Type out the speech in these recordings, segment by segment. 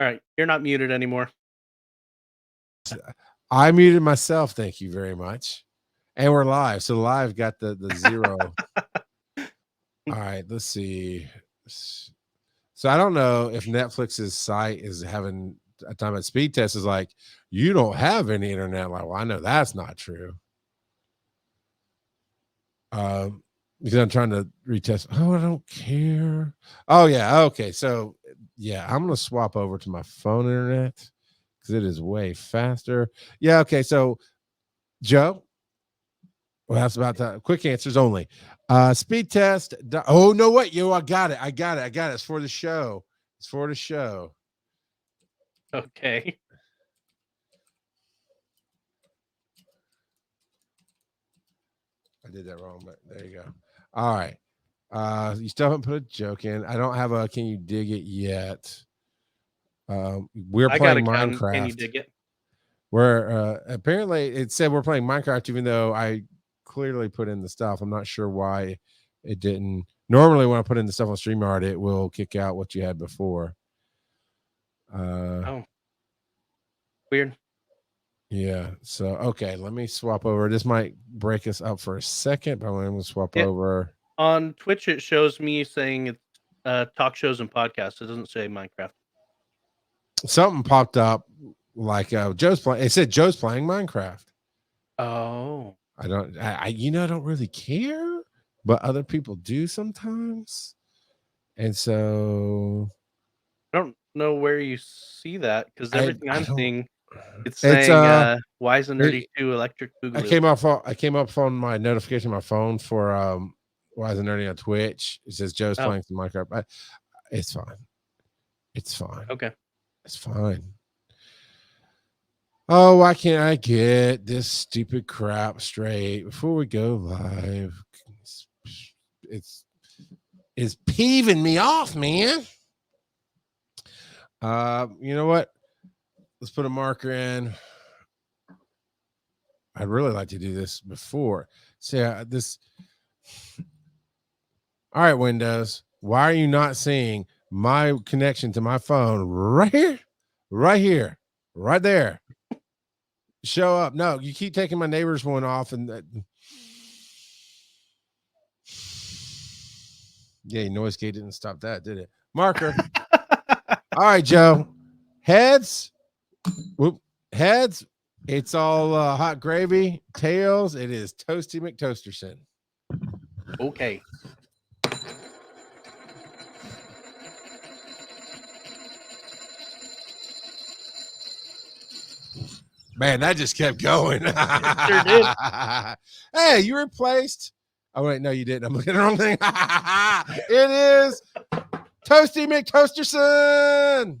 All right, you're not muted anymore. I muted myself. Thank you very much. And we're live. So live got the 0. All right, let's see. So I don't know if Netflix's site is having a time at speed test is like, you don't have any internet. Like, well, I know that's not true. Because I'm trying to retest. Oh, I don't care. Oh, yeah. Okay. So, yeah, I'm going to swap over to my phone internet because it is way faster. Yeah. Okay. So, Joe, well, that's about that. Quick answers only. Speed test. Oh, no, what? Yo, I got it. It's for the show. Okay. I did that wrong, but there you go. All right. You still haven't put a joke in. I don't have a can you dig it yet. We're playing Minecraft. Can you dig it? We're apparently it said we're playing Minecraft, even though I clearly put in the stuff. I'm not sure why it didn't. Normally, when I put in the stuff on StreamYard, it will kick out what you had before. Weird. Yeah. So okay, let me swap over. This might break us up for a second, but I'm going to swap over. On Twitch, it shows me saying it's talk shows and podcasts. It doesn't say Minecraft. Something popped up like Joe's playing. It said Joe's playing Minecraft. Oh. I don't really care, but other people do sometimes. And so I don't know where you see that because everything I'm seeing, it's saying Wise and Nerdy 2 Electric Boogaloo. I came up on my notification on my phone for Wise and Nerdy on Twitch. It says Joe's playing some Minecraft. It's fine. Okay. It's fine. Oh, why can't I get this stupid crap straight before we go live? It's peeving me off, man. You know what? Let's put a marker in. I'd really like to do this before. So this. All right, Windows. Why are you not seeing my connection to my phone right here, right there? Show up. No, you keep taking my neighbor's one off, and yeah, noise gate didn't stop that, did it? Marker. All right, Joe. Heads. Whoop. Heads. It's all hot gravy. Tails. It is Toasty McToasterson. Okay. Man, that just kept going. It sure did. Hey, you replaced. Oh, wait, no, you didn't. I'm looking at the wrong thing. It is Toasty McToasterson.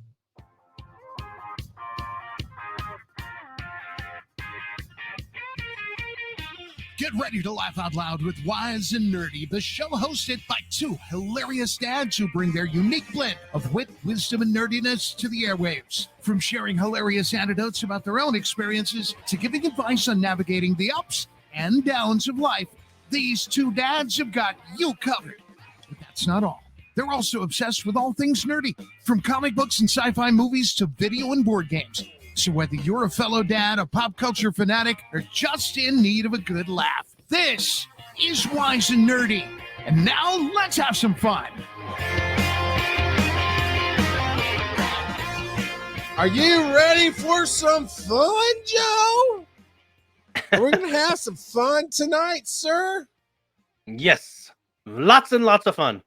Get ready to laugh out loud with Wise and Nerdy, the show hosted by two hilarious dads who bring their unique blend of wit, wisdom, and nerdiness to the airwaves. From sharing hilarious anecdotes about their own experiences to giving advice on navigating the ups and downs of life, these two dads have got you covered. But that's not all. They're also obsessed with all things nerdy, from comic books and sci-fi movies to video and board games. So whether you're a fellow dad, a pop culture fanatic, or just in need of a good laugh, this is Wise and Nerdy. And now let's have some fun. Are you ready for some fun, Joe? We're going to have some fun tonight, sir. Yes. Lots and lots of fun.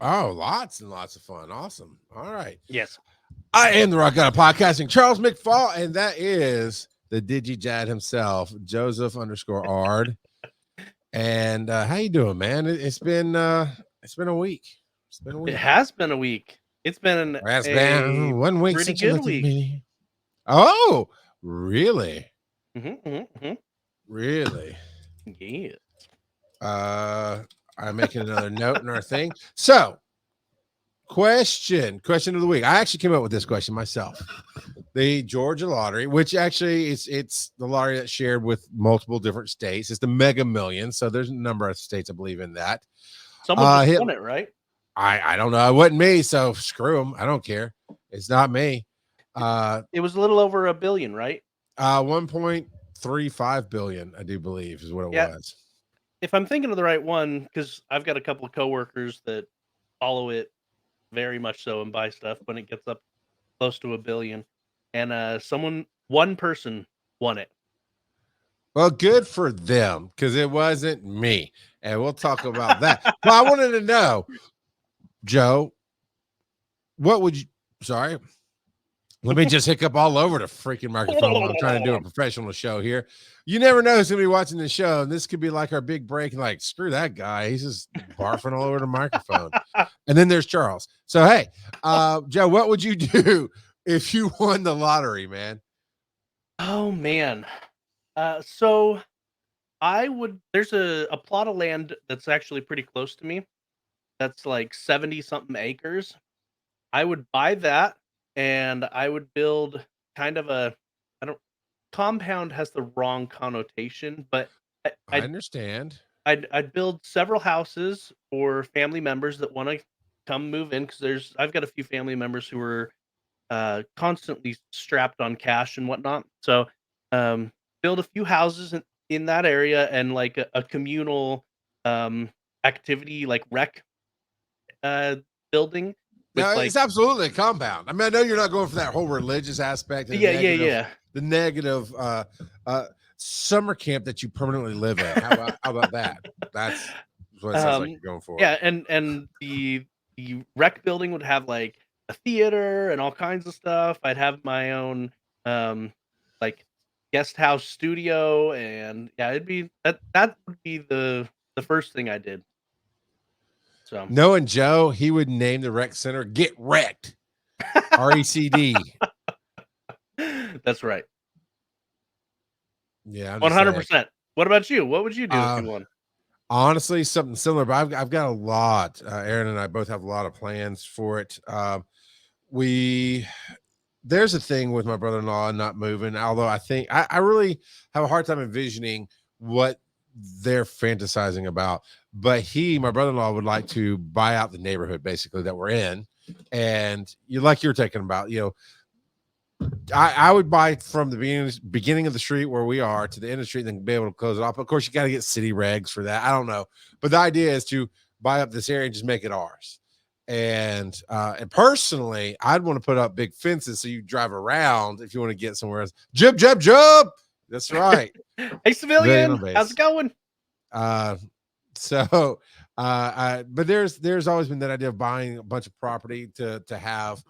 Oh, lots and lots of fun. Awesome. All right. Yes. I am the Rock God of Podcasting, Charles McFall, and that is the DigiJad himself, Joseph _Ard. And how you doing, man? It's been a week. It has been a week. It's been 1 week pretty since good you looked week. at me. Oh, really? Mm-hmm. Really? Yeah. I'm making another note in our thing. So, question of the week. I actually came up with this question myself. The Georgia lottery, which actually it's the lottery that's shared with multiple different states. It's the Mega Millions. So there's a number of states, I believe, in that. Someone just won it, right? I don't know. It wasn't me, so screw them. I don't care. It's not me. It was a little over $1 billion, right? 1.35 billion, I do believe, is what it Yeah. was. If I'm thinking of the right one, because I've got a couple of coworkers that follow it very much so and buy stuff when it gets up close to $1 billion, and one person won it. Well, good for them, because it wasn't me. And we'll talk about that. But I wanted to know, Joe, what would you sorry? Let me just hiccup all over the freaking microphone while I'm trying to do a professional show here. You never know who's going to be watching the show. And this could be like our big break. And like, screw that guy. He's just barfing all over the microphone. And then there's Charles. So, hey, Joe, what would you do if you won the lottery, man? Oh, man. So there's a plot of land that's actually pretty close to me. That's like 70 something acres. I would buy that and I would build kind of I don't, compound has the wrong connotation, but I, I I'd, understand. I'd build several houses for family members that want to come move in. Cause I've got a few family members who are, constantly strapped on cash and whatnot. So, um, build a few houses in that area and like a communal, um, activity, like rec, uh, building with No, like, it's absolutely a compound. I mean, I know you're not going for that whole religious aspect and yeah. the negative summer camp that you permanently live in. How about that? That's what it sounds like Um, you're going for. yeah, and the rec building would have like a theater and all kinds of stuff. I'd have my own um like guest house studio, and yeah, that would be the first thing I did. So Knowing Joe, he would name the rec center Get Wrecked. RECD. that's right. Yeah, I'm just saying. 100%. What about you? What would you do if you Uh, won? Honestly, something similar, but I've got a lot. Aaron and I both have a lot of plans for it. We There's a thing with my brother-in-law not moving, although I really have a hard time envisioning what they're fantasizing about. But my brother-in-law, would like to buy out the neighborhood basically that we're in. And you're talking about, I would buy from the beginning of the street where we are to the end of the street and then be able to close it off. Of course, you got to get city regs for that. I don't know. But the idea is to buy up this area and just make it ours. And personally, I'd want to put up big fences so you drive around if you want to get somewhere else. Jump, jump, jump. That's right. Hey, civilian, how's it going? So but there's always been that idea of buying a bunch of property to have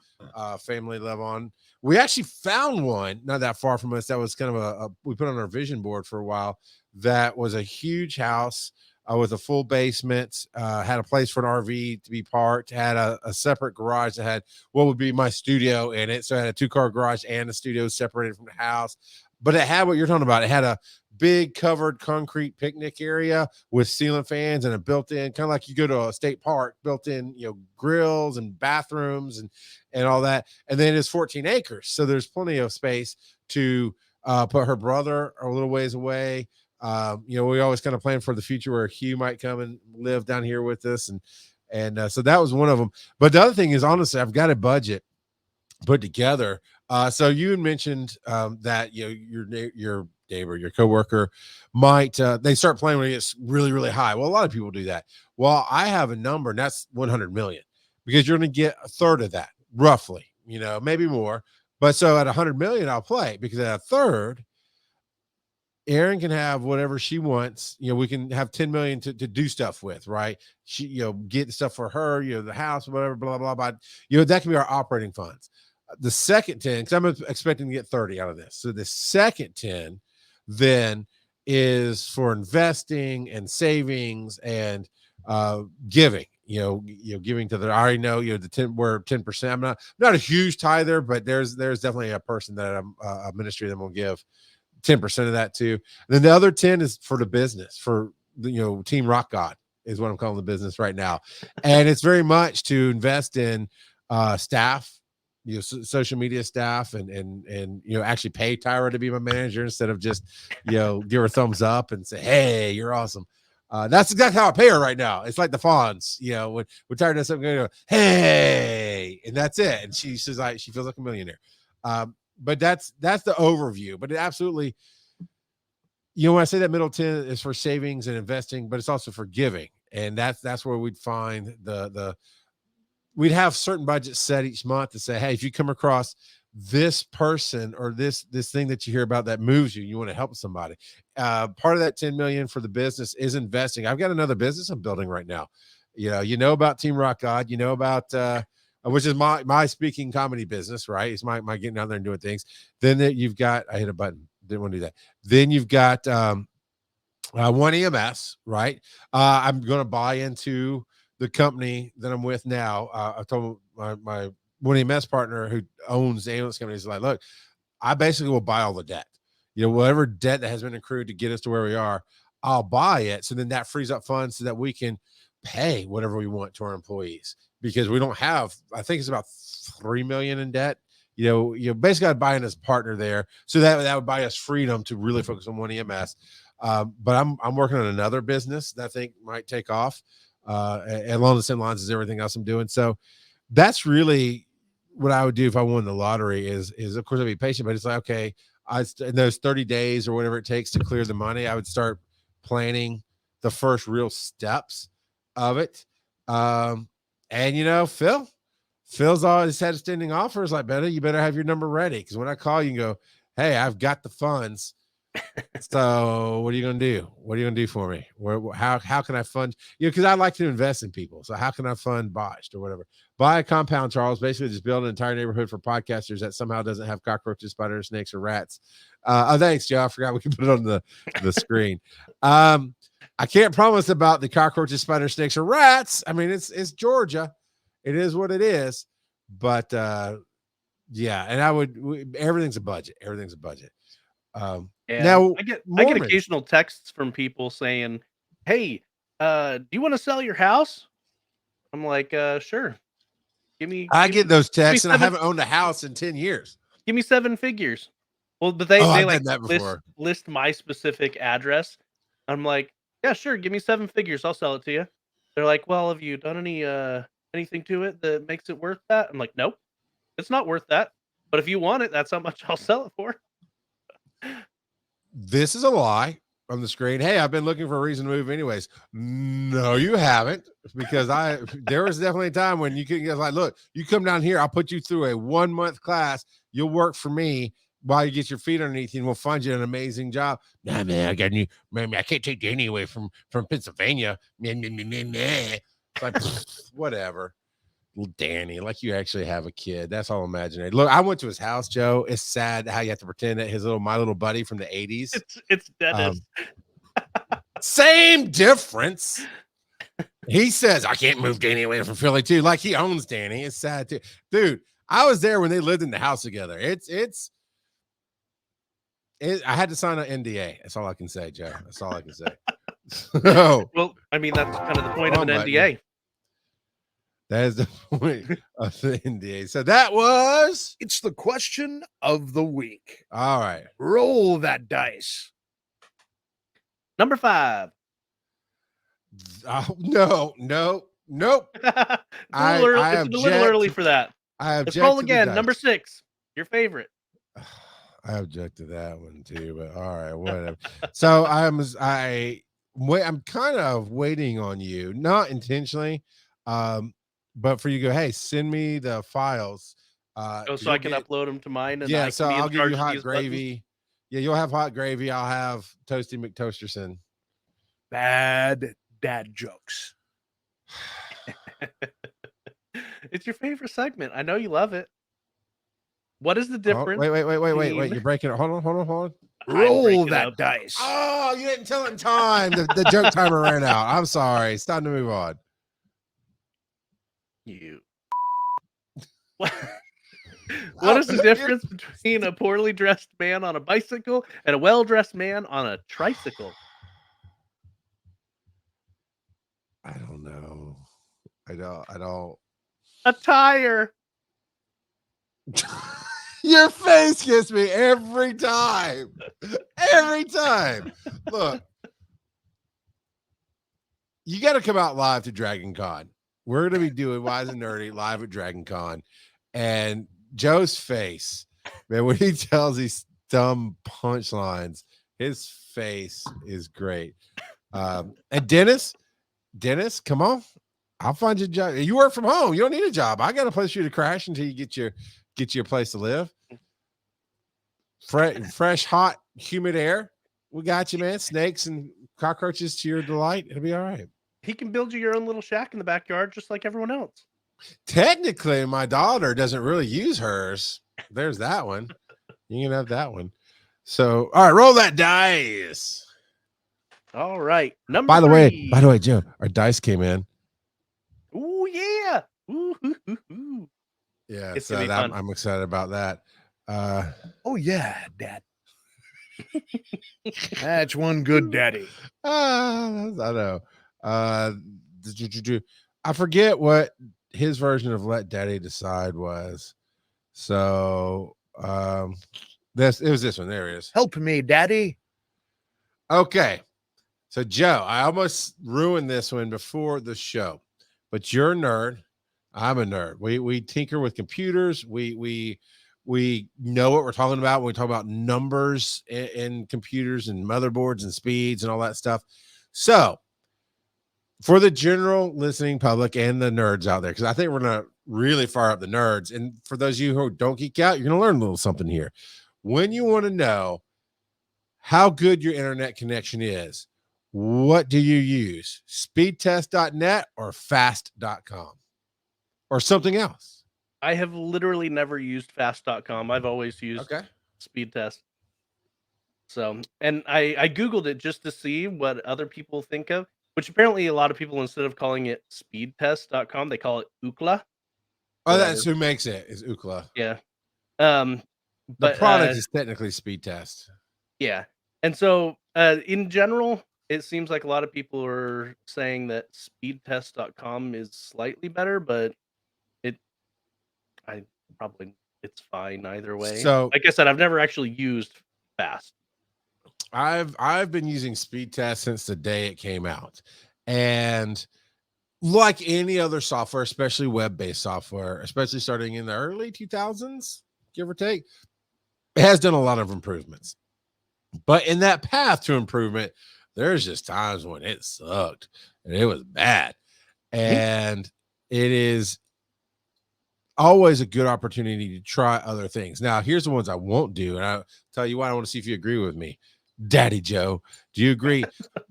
family live on. We actually found one not that far from us that was kind of we put on our vision board for a while. That was a huge house with a full basement, had a place for an RV to be parked, had a separate garage that had what would be my studio in it. So it had a 2-car garage and a studio separated from the house. But it had what you're talking about. It had a big covered concrete picnic area with ceiling fans and a built-in, kind of like you go to a state park, built-in, grills and bathrooms and all that. And then it's 14 acres. So there's plenty of space to put her brother a little ways away. We always kind of plan for the future where Hugh might come and live down here with us. And so that was one of them. But the other thing is, honestly, I've got a budget put together. So you had mentioned that your neighbor, your coworker might they start playing when it gets really, really high. Well, a lot of people do that. Well, I have a number, and that's 100 million, because you're going to get a third of that, roughly, maybe more. But so at 100 million, I'll play, because at a third, Erin can have whatever she wants. We can have 10 million to do stuff with, right? She, get stuff for her, the house, whatever, blah, blah, blah. That can be our operating funds. The second 10, because I'm expecting to get 30 out of this. So the second 10 then is for investing and savings and giving, giving to I already know, the 10, we're 10%. I'm not a huge tither, but there's definitely a person that I'm a ministry that will give 10% of that too. And then the other 10 is for the business, for the, Team Rock God is what I'm calling the business right now. And it's very much to invest in staff, social media staff, and actually pay Tyra to be my manager instead of just give her thumbs up and say, hey, you're awesome. That's exactly how I pay her right now. It's like the Fonz, when we're tired of something, go, hey, and that's it. And she says, she feels like a millionaire. But that's the overview. But it absolutely, when I say that middle 10 is for savings and investing, but it's also for giving. And that's where we'd find we'd have certain budgets set each month to say, hey, if you come across this person or this thing that you hear about that moves you want to help somebody. Part of that 10 million for the business is investing. I've got another business I'm building right now. About Team Rock God, about which is my speaking comedy business, right? It's my getting out there and doing things. Then you've got, I hit a button, didn't want to do that. Then you've got One EMS, right? I'm going to buy into the company that I'm with now. I told my One EMS partner who owns the ambulance company is like, look, I basically will buy all the debt. Whatever debt that has been accrued to get us to where we are, I'll buy it. So then that frees up funds so that we can pay whatever we want to our employees, because we don't have, I think it's about 3 million in debt. Basically I'd buy in as a partner there. So that would buy us freedom to really focus on One EMS. But I'm working on another business that I think might take off along the same lines as everything else I'm doing. So that's really what I would do if I won the lottery is of course I'd be patient, but it's like, okay, in those 30 days or whatever it takes to clear the money, I would start planning the first real steps of it. And Phil's always had a standing offer. It's like, you better have your number ready. Because when I call, you can go, hey, I've got the funds. So what are you going to do? What are you going to do for me? How can I fund, because I like to invest in people. So how can I fund Botched or whatever? Buy a compound, Charles, basically just build an entire neighborhood for podcasters that somehow doesn't have cockroaches, spiders, snakes, or rats. Thanks, Joe. I forgot we can put it on the screen. I can't promise about the cockroaches, spiders, snakes, or rats. I mean, it's Georgia. It is what it is. But yeah, and everything's a budget. Everything's a budget. Now I get occasional texts from people saying, hey, do you want to sell your house? I'm like, sure. I get those texts, and I haven't owned a house in 10 years. Give me 7 figures. Well, but they like list my specific address. I'm like, yeah, sure. Give me 7 figures. I'll sell it to you. They're like, well, have you done anything to it that makes it worth that? I'm like, nope, it's not worth that. But if you want it, that's how much I'll sell it for. This is a lie on the screen. Hey, I've been looking for a reason to move anyways. No, you haven't, because there was definitely a time when you could get like, look, you come down here, I'll put you through a 1-month class. You'll work for me while you get your feet underneath you, and we'll find you an amazing job. Nah, man, I got you. Man, I can't take you anyway from Pennsylvania. It's like, whatever. Danny, like you actually have a kid. That's all imaginary. Look, I went to his house, Joe. It's sad how you have to pretend that his My Little Buddy from the 80s. It's Dennis. Same difference. He says, I can't move Danny away from Philly too. Like he owns Danny. It's sad too. Dude, I was there when they lived in the house together. I had to sign an NDA. That's all I can say, Joe. That's all I can say. Well, I mean, that's kind of the point of an NDA. That is the point of the NDA. So that was... It's the question of the week. All right. Roll that dice. Number 5. No. Nope. It's a little early for that. Let's roll again. Number 6. Your favorite. I object to that one too, but all right, whatever. So I'm kind of waiting on you, not intentionally, but for you to go, hey, send me the files. So I can upload them to mine. And yeah, so I'll give you hot gravy. Buttons. Yeah, you'll have hot gravy. I'll have Toasty McToasterson. Bad dad jokes. It's your favorite segment. I know you love it. What is the difference? Wait. You're breaking it. Hold on. Roll that dice. Oh, you didn't tell it in time. The joke timer ran out. I'm sorry. It's time to move on. You. What is the difference between a poorly dressed man on a bicycle and a well-dressed man on a tricycle? I don't know. I don't. A tire. Your face gets me every time. Every time. Look. you got to come out live to Dragon Con. We're going to be doing Wise and Nerdy live at Dragon Con. And Joe's face, man, when he tells these dumb punchlines, his face is great. And Dennis, come on. I'll find you a job. You work from home. You don't need a job. I got a place for you to crash until you get your place to live. Fresh, hot, humid air. We got you, man. Snakes and cockroaches to your delight. It'll be all right. He can build you your own little shack in the backyard, just like everyone else. Technically, my daughter doesn't really use hers. There's that one. You can have that one. So, all right, roll that dice. All right. Number By the three. way, Joe, our dice came in. Ooh, yeah. Ooh, hoo, hoo, hoo. Yeah, It's so gonna be fun. I'm excited about that. Oh yeah, Dad. That's one good daddy. I know. I forget what his version of Let Daddy Decide was. So it was this one. There it is. Help me, Daddy. Okay. So Joe, I almost ruined this one before the show, but you're a nerd. I'm a nerd. We tinker with computers. We know what we're talking about when we talk about numbers in computers and motherboards and speeds and all that stuff. So for the general listening public and the nerds out there, because I think we're going to really fire up the nerds. And for those of you who don't geek out, you're going to learn a little something here. When you want to know how good your internet connection is, what do you use? Speedtest.net or fast.com or something else? I have literally never used fast.com. I've always used speed test. So, and I Googled it just to see what other people think of, which apparently a lot of people, instead of calling it speedtest.com, they call it Ookla. Oh, that's who makes it, is Ookla. Yeah. The But product is technically Speed Test. Yeah. And so in general, it seems like a lot of people are saying that speedtest.com is slightly better, but it's fine either way. So like I said, I've never actually used fast. I've been using Speed Test since the day it came out. And like any other software, especially web-based software, especially starting in the early 2000s, give or take, it has done a lot of improvements. But in that path to improvement, there's just times when it sucked and it was bad. And it is always a good opportunity to try other things. Now, here's the ones I won't do. And I'll tell you why. I want to see if you agree with me. Daddy Joe, do you agree?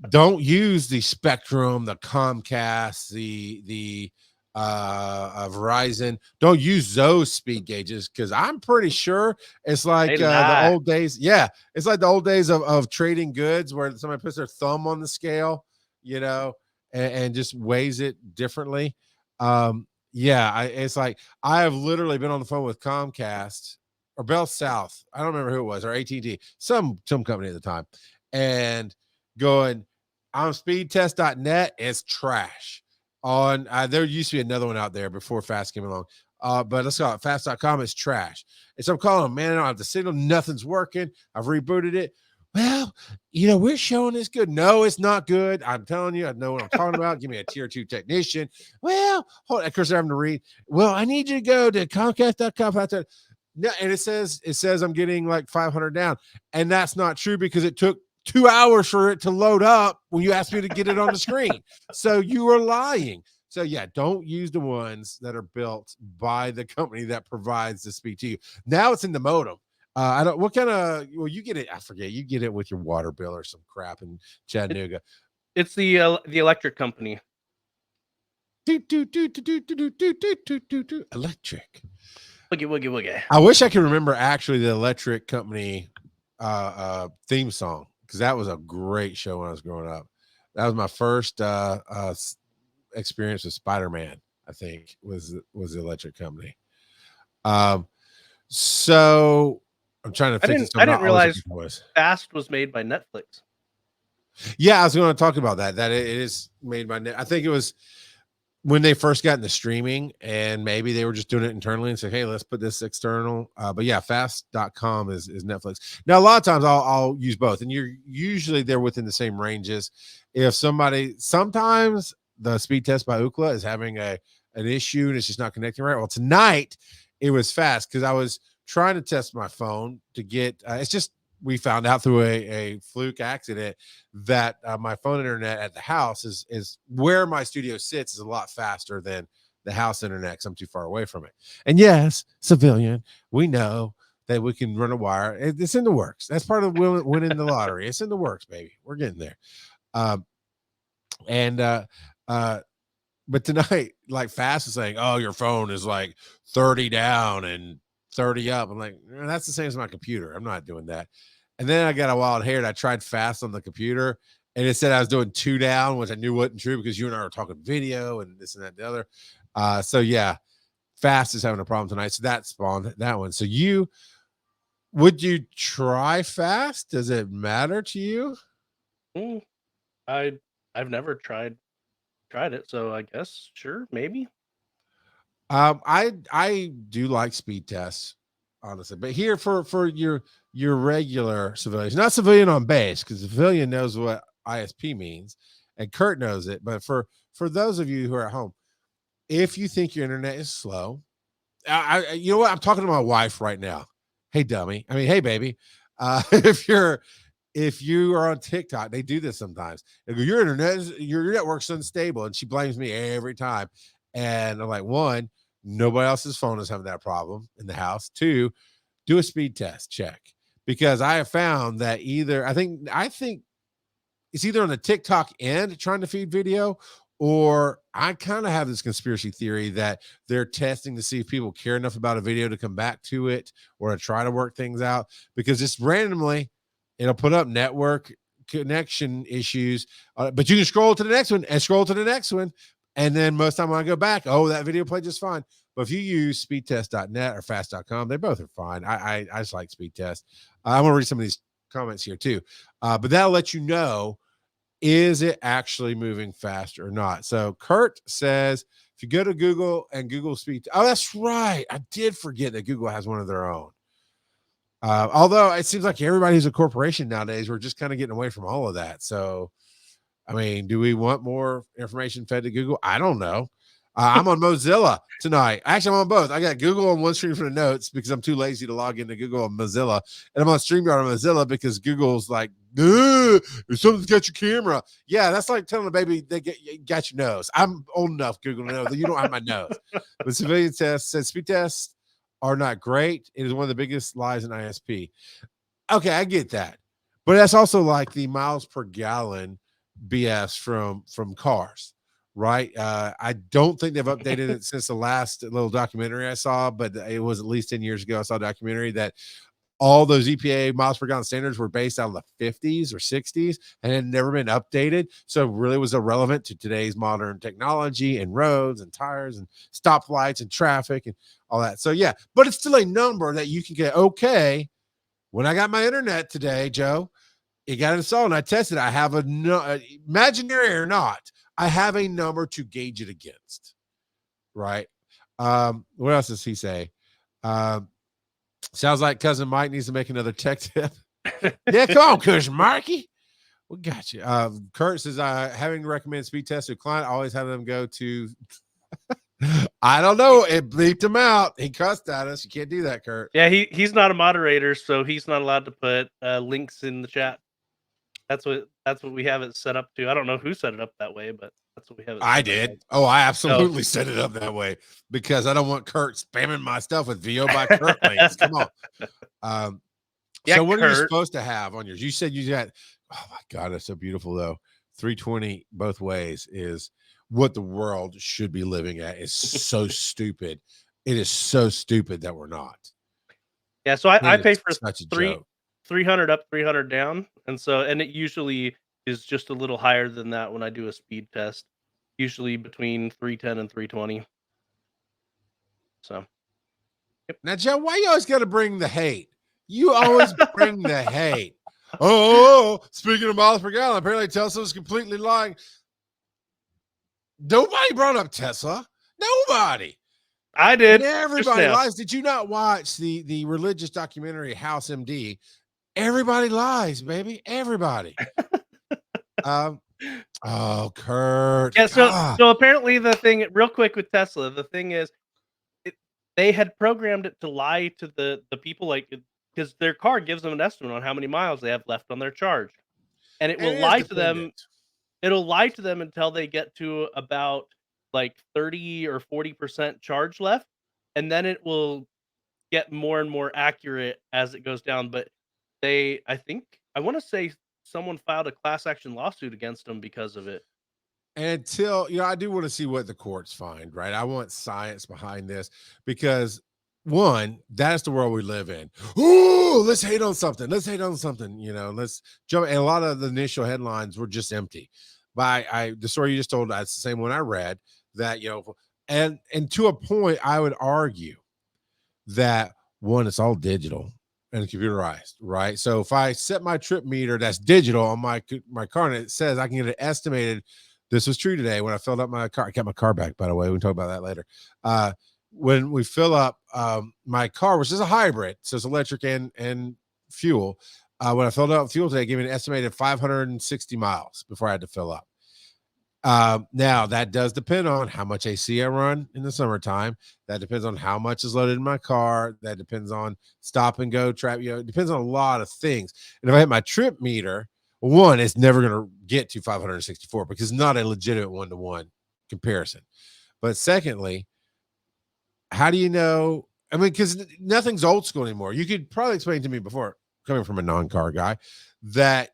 Don't use the Spectrum, the Comcast, the Verizon. Don't use those speed gauges, because I'm pretty sure it's like the old days. Yeah, it's like the old days of trading goods where somebody puts their thumb on the scale, you know, and just weighs it differently. It's like I have literally been on the phone with Comcast or Bell South. I don't remember who it was, or AT&T, some company at the time, and going on speedtest.net. It's trash. On there used to be another one out there before Fast came along, but let's call it fast.com. It's trash. And so I'm calling them, man, I don't have the signal, nothing's working. I've rebooted it. Well, we're showing it's good. No, it's not good. I'm telling you, I know what I'm talking about. Give me a tier 2 technician. Well, hold on. Of course, they're having to read. Well, I need you to go to Comcast.com. No, and it says I'm getting like 500 down, and that's not true, because it took 2 hours for it to load up when you asked me to get it on the screen. So you are lying. So yeah, don't use the ones that are built by the company that provides the speed to you. Now it's in the modem. I don't, what kind of, well, you get it. I forget. You get it with your water bill or some crap in Chattanooga. It's the electric company. Electric. Woogie, woogie, woogie. I wish I could remember actually the electric company theme song, because that was a great show when I was growing up. That was my first experience with Spider-Man, I think, was the electric company. So I'm trying to fix I didn't realize Fast was made by Netflix. Yeah, I was going to talk about that it is made by I think it was when they first got into streaming, and maybe they were just doing it internally and said, hey, let's put this external. But yeah, fast.com is Netflix. Now, a lot of times I'll use both, and they're within the same ranges. if sometimes the speed test by Ookla is having an issue and it's just not connecting right. Well, tonight it was fast because I was trying to test my phone to get it's just we found out through a fluke accident that my phone internet at the house is where my studio sits is a lot faster than the house internet because I'm too far away from it. And yes, civilian, we know that we can run a wire. It's in the works. That's part of winning the lottery. It's in the works, baby. We're getting there. But tonight, like Fast is saying, oh, your phone is like 30 down and 30 up. I'm like, that's the same as my computer. I'm not doing that. And then I got a wild hair and I tried Fast on the computer and it said I was doing 2 down, which I knew wasn't true because you and I were talking video and this and that and the other. So yeah, Fast is having a problem tonight. So that spawned that one. So would you try Fast? Does it matter to you? I've never tried it, so I guess sure, maybe. I do like speed tests, honestly, but here for your regular civilians, not civilian on base, because civilian knows what ISP means, and Kurt knows it. But for those of you who are at home, if you think your internet is slow, you know what? I'm talking to my wife right now. Hey, dummy. I mean, hey, baby. If you are on TikTok, they do this sometimes. They go, your network's unstable, and she blames me every time. And I'm like, 1, nobody else's phone is having that problem in the house. 2, do a speed test check, because I have found that I think it's either on the TikTok end trying to feed video, or I kind of have this conspiracy theory that they're testing to see if people care enough about a video to come back to it or to try to work things out, because just randomly it'll put up network connection issues, but you can scroll to the next one and scroll to the next one. And then most time when I go back, that video played just fine. But if you use speedtest.net or fast.com, they both are fine. I just like speed test. I want to read some of these comments here too. But that'll let you know, is it actually moving faster or not? So Kurt says, if you go to Google and Google speed, that's right. I did forget that Google has one of their own. Although it seems like everybody's a corporation nowadays, we're just kind of getting away from all of that. So, I mean, do we want more information fed to Google? I don't know. I'm on Mozilla tonight. Actually, I'm on both. I got Google on one stream for the notes because I'm too lazy to log into Google and Mozilla. And I'm on StreamYard on Mozilla because Google's like, if something's got your camera. Yeah, that's like telling a baby they got your nose. I'm old enough, Google, to know that you don't have my nose. But civilian tests said speed tests are not great. It is one of the biggest lies in ISP. Okay, I get that. But that's also like the miles per gallon BS from cars, right? I don't think they've updated it since the last little documentary I saw, but it was at least 10 years ago. I saw a documentary that all those EPA miles per gallon standards were based out of the 50s or 60s and had never been updated. So it really was irrelevant to today's modern technology and roads and tires and stoplights and traffic and all that. So yeah, but it's still a number that you can get. Okay, when I got my internet today, Joe, it got installed and I tested it. I have imaginary or not, I have a number to gauge it against, right? What else does he say? Sounds like cousin Mike needs to make another tech tip. Yeah, come on, cousin Marky. We got you. Kurt says, having to recommend speed test to a client, always have them go to I don't know. It bleeped him out. He cussed at us. You can't do that, Kurt. Yeah, he's not a moderator, so he's not allowed to put links in the chat. That's what we have it set up to. I don't know who set it up that way, but that's what we have it set I up did. as. Oh, I absolutely set it up that way because I don't want Kurt spamming my stuff with VO by Kurt links. Come on. Yeah, so what are you Kurt. supposed to have on yours? You said you got, oh my God, that's so beautiful though. 320 both ways is what the world should be living at. It's so stupid. It is so stupid that we're not. Yeah, so I It pay is for such a joke. 300 up, 300 down, and it usually is just a little higher than that when I do a speed test. Usually between 310 and 320. So, Now, Joe, why you always got to bring the hate? You always bring the hate. Oh, speaking of miles per gallon, apparently Tesla's completely lying. Nobody brought up Tesla. Nobody. I did. Everybody lies. Did you not watch the religious documentary House MD? Everybody lies, baby. Everybody. Oh, Kurt. Yeah, so Ah. so apparently the thing real quick with Tesla, the thing is they had programmed it to lie to the people, like, because their car gives them an estimate on how many miles they have left on their charge, and it And will it is lie to them. dependent. It'll lie to them until they get to about, like, 30 or 40% charge left, and then it will get more and more accurate as it goes down, but I think I wanna say someone filed a class action lawsuit against them because of it. Until, I do want to see what the courts find, right? I want science behind this because one, that's the world we live in. Ooh, let's hate on something. Let's hate on something. Let's jump. And a lot of the initial headlines were just empty. But the story you just told, that's the same one I read. That and to a point, I would argue that one, it's all digital and computerized, right? So if I set my trip meter that's digital on my car and it says I can get it estimated. This was true today when I filled up my car. I got my car back, by the way. We can talk about that later. When we fill up my car, which is a hybrid, so it's electric and fuel. When I filled up fuel today, it gave me an estimated 560 miles before I had to fill up. Now that does depend on how much AC I run in the summertime. That depends on how much is loaded in my car. That depends on stop and go traffic. It depends on a lot of things. And if I hit my trip meter, one, it's never going to get to 564 because it's not a legitimate one-to-one comparison. But secondly, how do you know? I mean, because nothing's old school anymore. You could probably explain to me before, coming from a non-car guy, that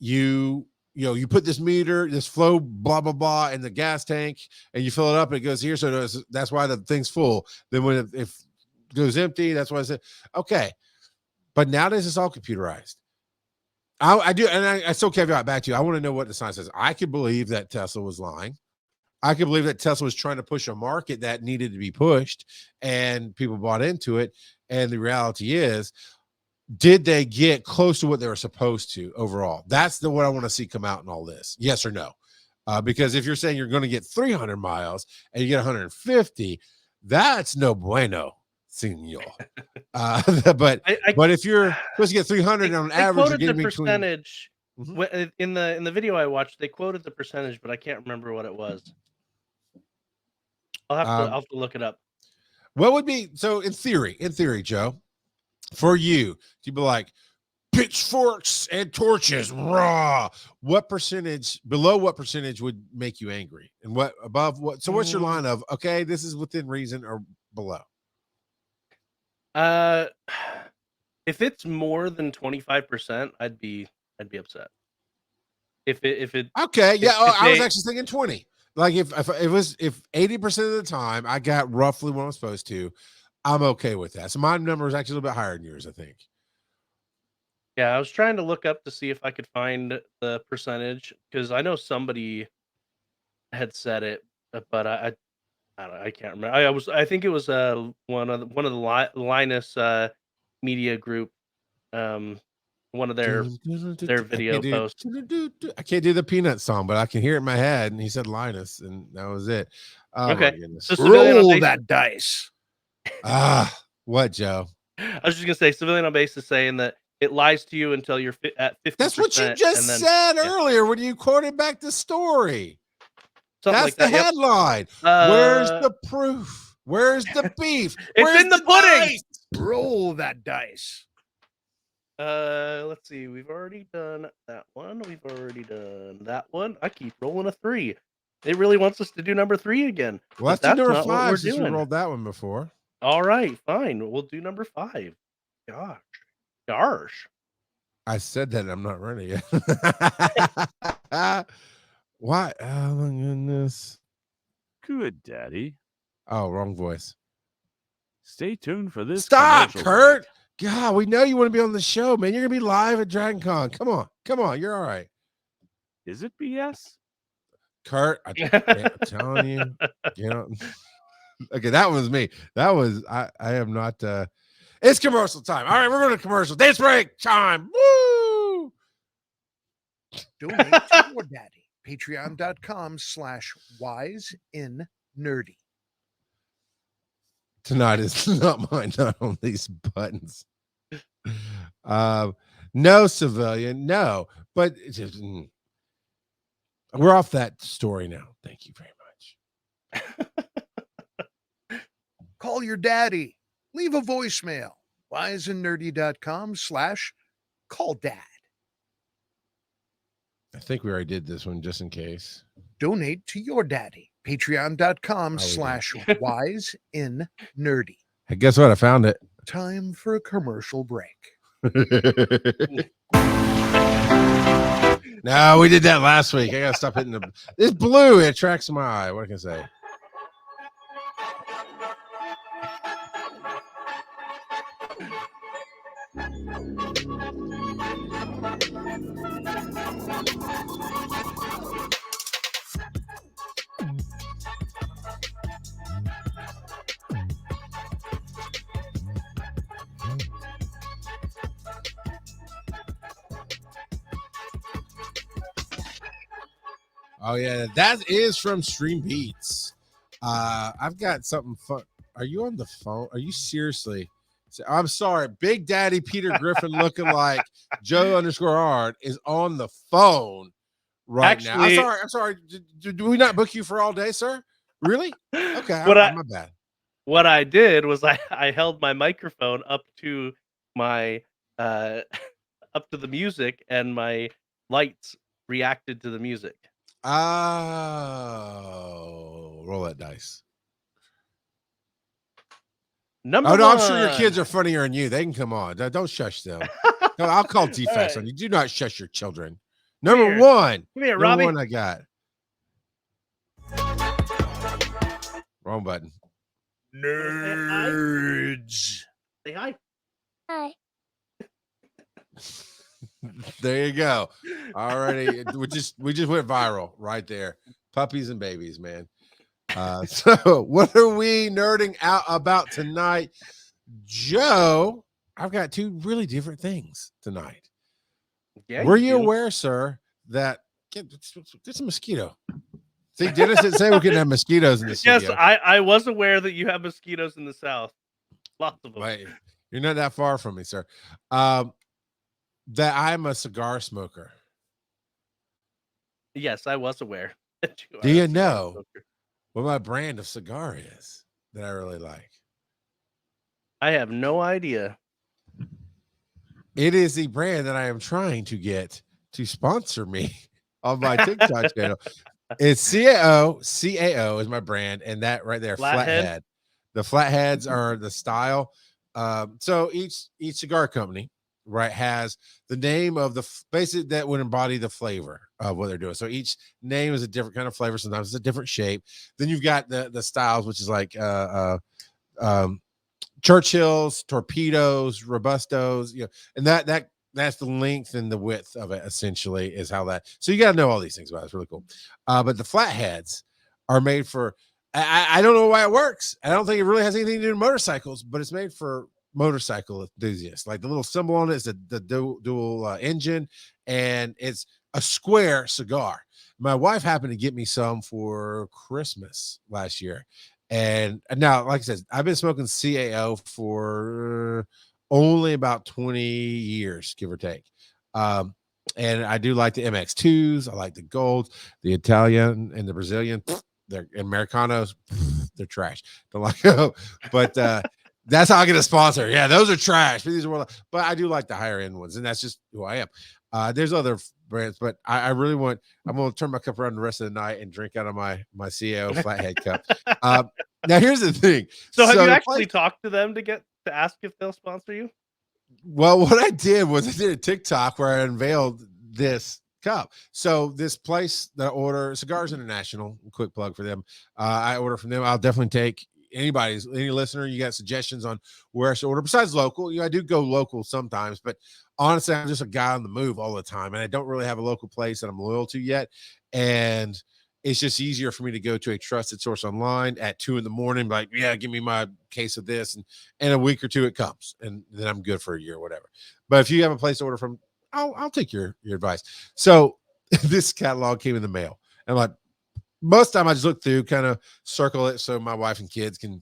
you put this meter, this flow, blah, blah, blah, in the gas tank, and you fill it up, and it goes here. So that's why the thing's full. Then when it goes empty, that's why I said, okay. But nowadays, it's all computerized. I do, and I still caveat back to you. I want to know what the science says. I could believe that Tesla was lying. I could believe that Tesla was trying to push a market that needed to be pushed, and people bought into it. And the reality is, did they get close to what they were supposed to overall? That's what I want to see come out in all this. Yes or no? Because if you're saying you're going to get 300 miles and you get 150, that's no bueno, senor. But if you're supposed to get 300 on average, you're getting the between percentage in the video I watched. They quoted the percentage, but I can't remember what it was. I'll have to look it up. What would be so in theory, Joe, for you to be like pitchforks and torches, raw? Below what percentage would make you angry, and what above what? So what's your line of okay? This is within reason or below? If it's more than 25%, I'd be upset. If it okay, yeah, I was they, actually thinking 20. Like if 80% of the time I got roughly what I'm supposed to, I'm okay with that. So my number is actually a little bit higher than yours, I think. Yeah, I was trying to look up to see if I could find the percentage because I know somebody had said it, but I don't know, I can't remember. I think it was one of the Linus media group, one of their video posts. I can't do the Peanut song, but I can hear it in my head. And he said Linus, and that was it. Oh Okay. my goodness! So roll that dice. What, Joe? I was just gonna say, civilian on base is saying that it lies to you until you're at 50%. That's what you just said earlier when you quoted back the story. Something That's like the headline. Where's the proof? Where's the beef? It's in the pudding. Dice? Roll that dice. Let's see. We've already done that one. We've already done that one. I keep rolling a 3. It really wants us to do number 3 again. Well, let's do number 5 what we're since doing. we rolled that one before. All right, fine. We'll do number 5. Gosh. I said that I'm not ready yet. Why? Oh my goodness. Good, Daddy. Oh, wrong voice. Stay tuned for this. Stop, Kurt. God, we know you want to be on the show, man. You're gonna be live at Dragon Con. Come on. You're all right. Is it BS? Kurt, I'm telling you. Okay, that was me. That was I am not. It's commercial time. All right, we're going to commercial. Dance break time. Woo! Donate to your daddy. Patreon.com/wiseinnerdy. Tonight is not mine, not on these buttons. No, civilian, no. But We're off that story now. Thank you very much. Call your daddy. Leave a voicemail. wiseandnerdy.com/call dad. I think we already did this one just in case. Donate to your daddy. Patreon.com/wiseandnerdy. Hey, guess what? I found it. Time for a commercial break. No, we did that last week. I gotta stop hitting the. It's blue. It attracts my eye. What can I say? Oh yeah, that is from Stream Beats. I've got something fun. Are you on the phone? Are you seriously? I'm sorry, Big Daddy Peter Griffin looking like Joe_Ard is on the phone right now. I'm sorry. Did we not book you for all day, sir? Really? Okay, my bad. What I did was I held my microphone up to my up to the music, and my lights reacted to the music. Oh, roll that dice. Number no, one. I'm sure your kids are funnier than you. They can come on. Don't shush them. No, I'll call defense on you. Do not shush your children. Number one. Come here, Number Robbie. one I got. Wrong button. Nerds. Say hi. Hi. There you go. Already, we just went viral right there. Puppies and babies, man. So what are we nerding out about tonight? Joe, I've got two really different things tonight. Yeah, Were you aware, sir, that it's a mosquito? See, Dennis didn't say we couldn't have mosquitoes in the studio. Yes, I was aware that you have mosquitoes in the South. Lots of them. Wait, you're not that far from me, sir. That I'm a cigar smoker. Yes, I was aware. Do you know what my brand of cigar is that I really like? I have no idea. It is the brand that I am trying to get to sponsor me on my TikTok channel. It's CAO. CAO is my brand, and that right there, Flathead. The flatheads are the style. So each cigar company, right, has the name of the basic that would embody the flavor of what they're doing. So each name is a different kind of flavor. Sometimes it's a different shape. Then you've got the styles, which is like Churchills, Torpedoes, Robustos, and that's the length and the width of it, essentially, is how that. So you got to know all these things about it. It's really cool. But the flatheads are made for, I don't know why it works. I don't think it really has anything to do with motorcycles, but it's made for motorcycle enthusiasts. Like the little symbol on it is the dual engine, and it's a square cigar. My wife happened to get me some for Christmas last year. And now, like I said, I've been smoking CAO for only about 20 years, give or take. And I do like the MX2s. I like the golds, the Italian and the Brazilian. They're Americanos. They're trash. Don't like them. But that's how I get a sponsor. Yeah, those are trash. But these are but I do like the higher end ones, and that's just who I am. There's other brands, but I really want. I'm going to turn my cup around the rest of the night and drink out of my CAO flathead cup. Now here's the thing. So have you actually talked to them to ask if they'll sponsor you? Well, what I did was I did a TikTok where I unveiled this cup. So this place that I order, Cigars International, quick plug for them. I order from them. I'll definitely take any listener. You got suggestions on where I should order besides local? I do go local sometimes, but honestly, I'm just a guy on the move all the time, and I don't really have a local place that I'm loyal to yet. And it's just easier for me to go to a trusted source online at 2 a.m. Like, yeah, give me my case of this, and in a week or two it comes, and then I'm good for a year or whatever. But if you have a place to order from, I'll take your advice. So this catalog came in the mail, and like most of the time I just look through, kind of circle it so my wife and kids can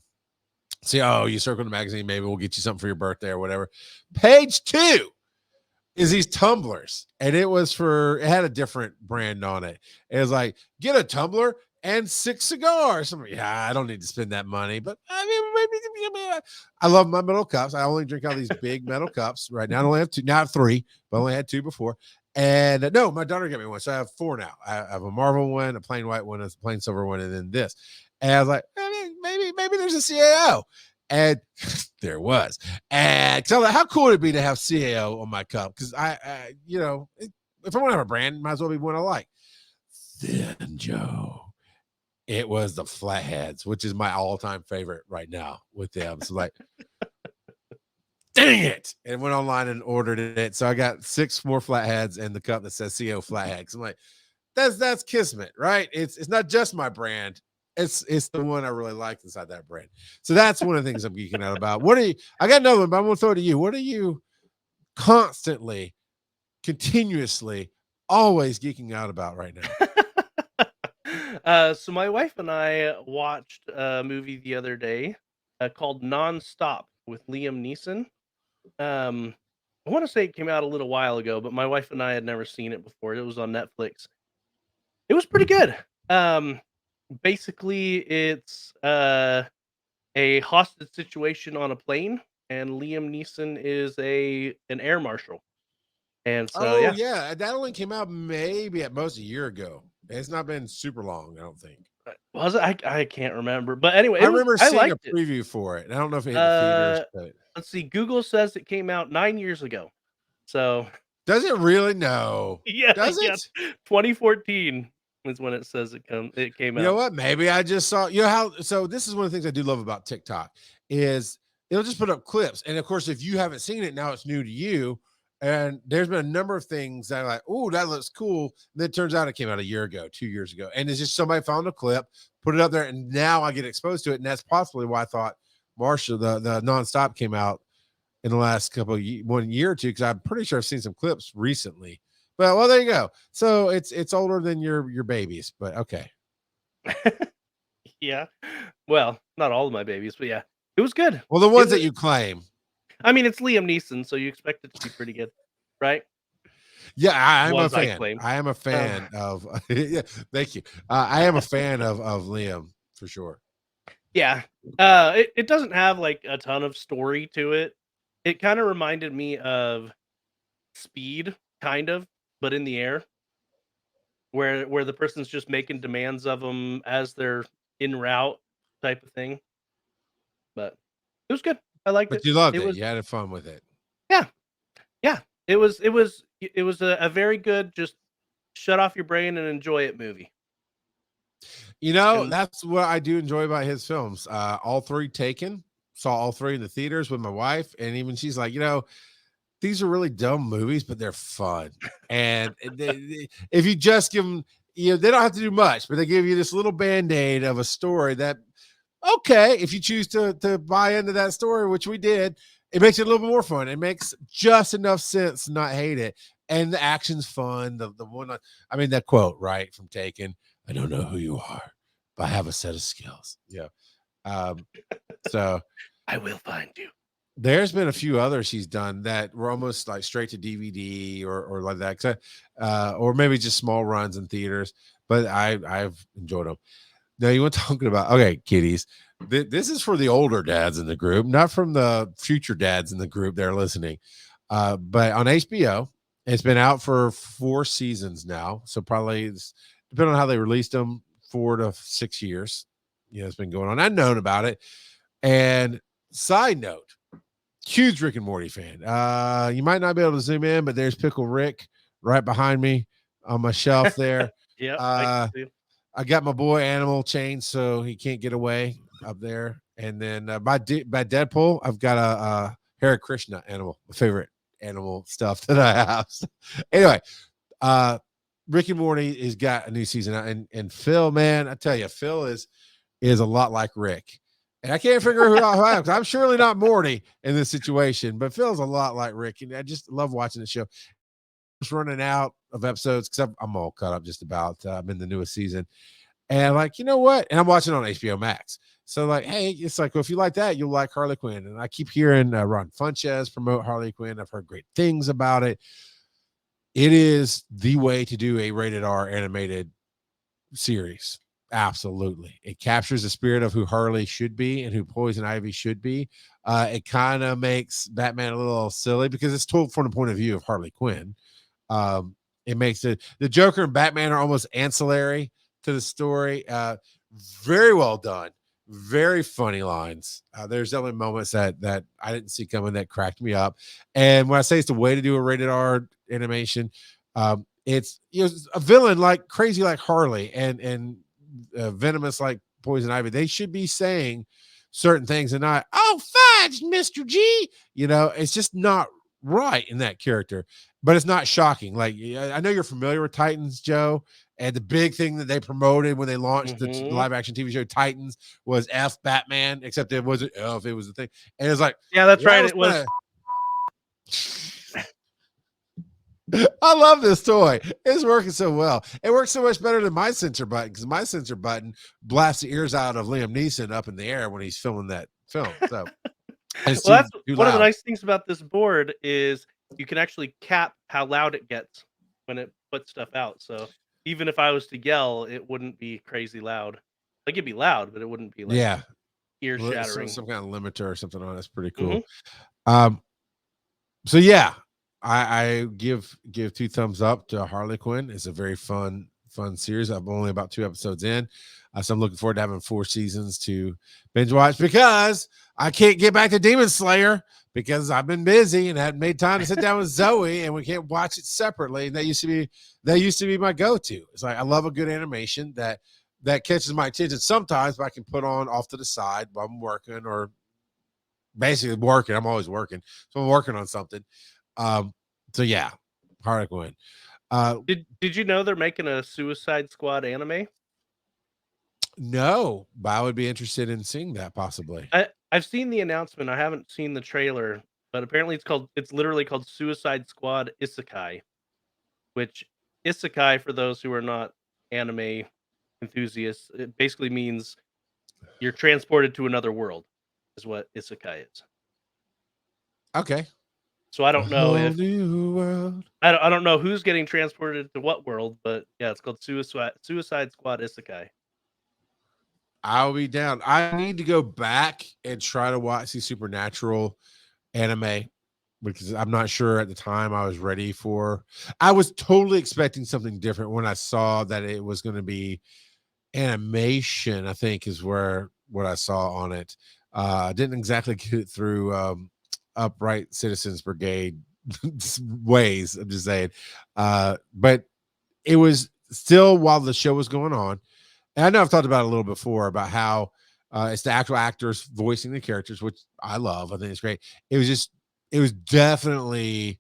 see, oh, you circled the magazine, maybe we'll get you something for your birthday or whatever. Page 2 is these tumblers, and it had a different brand on it. It was like, get a tumbler and 6 cigars. I'm like, yeah, I don't need to spend that money, but I mean, maybe I love my metal cups. I only drink out of these big metal cups right now. I only have 2, now 3, but I only had 2 before. And no, my daughter got me one, so I have 4 now. I have a Marvel one, a plain white one, a plain silver one, and then this. And I was like, maybe there's a CAO. And there was. And tell her how cool it'd be to have CAO on my cup. Because I if I want to have a brand, might as well be one I like. Then, Joe, it was the Flatheads, which is my all-time favorite right now with them. So like, dang it. And went online and ordered it. So I got 6 more Flatheads and the cup that says CAO Flatheads. I'm like, that's kismet, right? It's not just my brand. It's the one I really like inside that brand. So that's one of the things I'm geeking out about. I got another one, but I'm gonna throw it to you. What are you constantly, continuously, always geeking out about right now? So my wife and I watched a movie the other day called Non-Stop with Liam Neeson. I want to say it came out a little while ago, but my wife and I had never seen it before. It was on Netflix. It was pretty good. Basically, it's a hostage situation on a plane, and Liam Neeson is an air marshal. And so, yeah, that only came out maybe at most a year ago. It's not been super long, I don't think. Was it? I can't remember, but anyway, I remember seeing a liked it. preview for it. I don't know if it hit the theaters, but Let's see. Google says it came out 9 years ago. So does it really? No. yeah, Does yeah, it? 2014 is when it says it came You know out. what? Maybe I just saw, so this is one of the things I do love about TikTok is it'll just put up clips. And of course, if you haven't seen it, now it's new to you. And there's been a number of things that are like, oh, that looks cool. And then it turns out it came out a year ago, 2 years ago. And it's just somebody found a clip, put it up there, and now I get exposed to it. And that's possibly why I thought Marshall, the Nonstop, came out in the last 1 year or 2, because I'm pretty sure I've seen some clips recently. But well, there you go. So it's older than your babies, but okay. Yeah. Well, not all of my babies, but yeah, it was good. Well, the ones It that was- you claim. I mean, it's Liam Neeson, so you expect it to be pretty good, right? Yeah, I'm a Was I fan. claim. I am a fan of. Yeah, thank you. I am a fan of Liam for sure. Yeah. It doesn't have like a ton of story to it. It kind of reminded me of Speed, kind of, but in the air, where the person's just making demands of them as they're en route, type of thing. But it was good. I liked But it. you loved It it. was You had fun with it. yeah, yeah. It was a very good, just shut off your brain and enjoy it movie. You know, And that's what I do enjoy about his films. All 3 Taken. Saw all 3 in the theaters with my wife, and even she's like, these are really dumb movies, but they're fun. And if you just give them, they don't have to do much, but they give you this little band-aid of a story that, okay, if you choose to buy into that story, which we did, it makes it a little bit more fun. It makes just enough sense to not hate it. And the action's fun. The one, that quote, right, from Taken, I don't know who you are, but I have a set of skills. Yeah. So I will find you. there's been a few others he's done that were almost like straight to DVD or like that, or maybe just small runs in theaters. But I've enjoyed them. Now you want talking about, okay, kiddies. This is for the older dads in the group, not from the future dads in the group that are listening. But on HBO, it's been out for 4 seasons now, so probably depending on how they released them, 4 to 6 years. It's been going on. I've known about it. And side note, huge Rick and Morty fan. You might not be able to zoom in, but there's Pickle Rick right behind me on my shelf there. Yeah, I can see. I got my boy Animal chained so he can't get away up there. And then by Deadpool, I've got a Hare Krishna animal, my favorite animal stuff that I have. So, anyway, Rick and Morty has got a new season out, and Phil, man, I tell you, Phil is a lot like Rick. And I can't figure out who I am, because I'm surely not Morty in this situation, but Phil's a lot like Rick, and I just love watching the show. Just running out of episodes because I'm all caught up just about. I'm in the newest season, And like, you know what? And I'm watching on HBO Max. So like, hey, it's like, well, if you like that, you'll like Harley Quinn. And I keep hearing Ron Funches promote Harley Quinn. I've heard great things about it. It is the way to do a rated R animated series. Absolutely. It captures the spirit of who Harley should be and who Poison Ivy should be. It kind of makes Batman a little silly because it's told from the point of view of Harley Quinn. It makes the Joker and Batman are almost ancillary to the story. Very well done. Very funny lines. There's definitely moments that I didn't see coming that cracked me up. And when I say it's the way to do a rated R animation, it's a villain like crazy like Harley and venomous like Poison Ivy. They should be saying certain things and not, oh, fudge, Mr. G. It's just not right in that character, but it's not shocking. Like, I know you're familiar with Titans, Joe, and the big thing that they promoted when they launched the live action TV show Titans was F Batman, except it wasn't F, it was the thing. And it's like, yeah, that's right. It was. I love this toy. It's working so well. It works so much better than my sensor button because my sensor button blasts the ears out of Liam Neeson up in the air when he's filming that film. So it's Well, that's too one of the loud. nice things about this board is you can actually cap how loud it gets when it puts stuff out. So even if I was to yell, it wouldn't be crazy loud. Like, it'd be loud, but it wouldn't be like Yeah, ear some shattering. kind of limiter or something on. That's pretty cool. So yeah, I give 2 thumbs up to Harley Quinn. It's a very fun series. I'm only about 2 episodes in, so I'm looking forward to having 4 seasons to binge watch because I can't get back to Demon Slayer because I've been busy and hadn't made time to sit down with Zoe, and we can't watch it separately. And that used to be my go-to. It's like I love a good animation that catches my attention sometimes, but I can put on off to the side while I'm working or basically working. I'm always working, so I'm working on something. So yeah, Harley Quinn. Did you know they're making a Suicide Squad anime? No, but I would be interested in seeing that possibly. I've seen the announcement. I haven't seen the trailer, but apparently it's literally called Suicide Squad Isekai, which Isekai, for those who are not anime enthusiasts, it basically means you're transported to another world, is what Isekai is. Okay. So I don't know if new world. I don't know who's getting transported to what world, but yeah, it's called Suicide Squad Isekai. I'll be down. I need to go back and try to watch the Supernatural anime because I'm not sure at the time I was ready for. I was totally expecting something different when I saw that it was going to be animation. I think is what I saw on it. I didn't exactly get it through Upright Citizens Brigade ways. I'm just saying, but it was still while the show was going on. And I know I've talked about it a little before about how it's the actual actors voicing the characters, which I love. I think it's great. It was definitely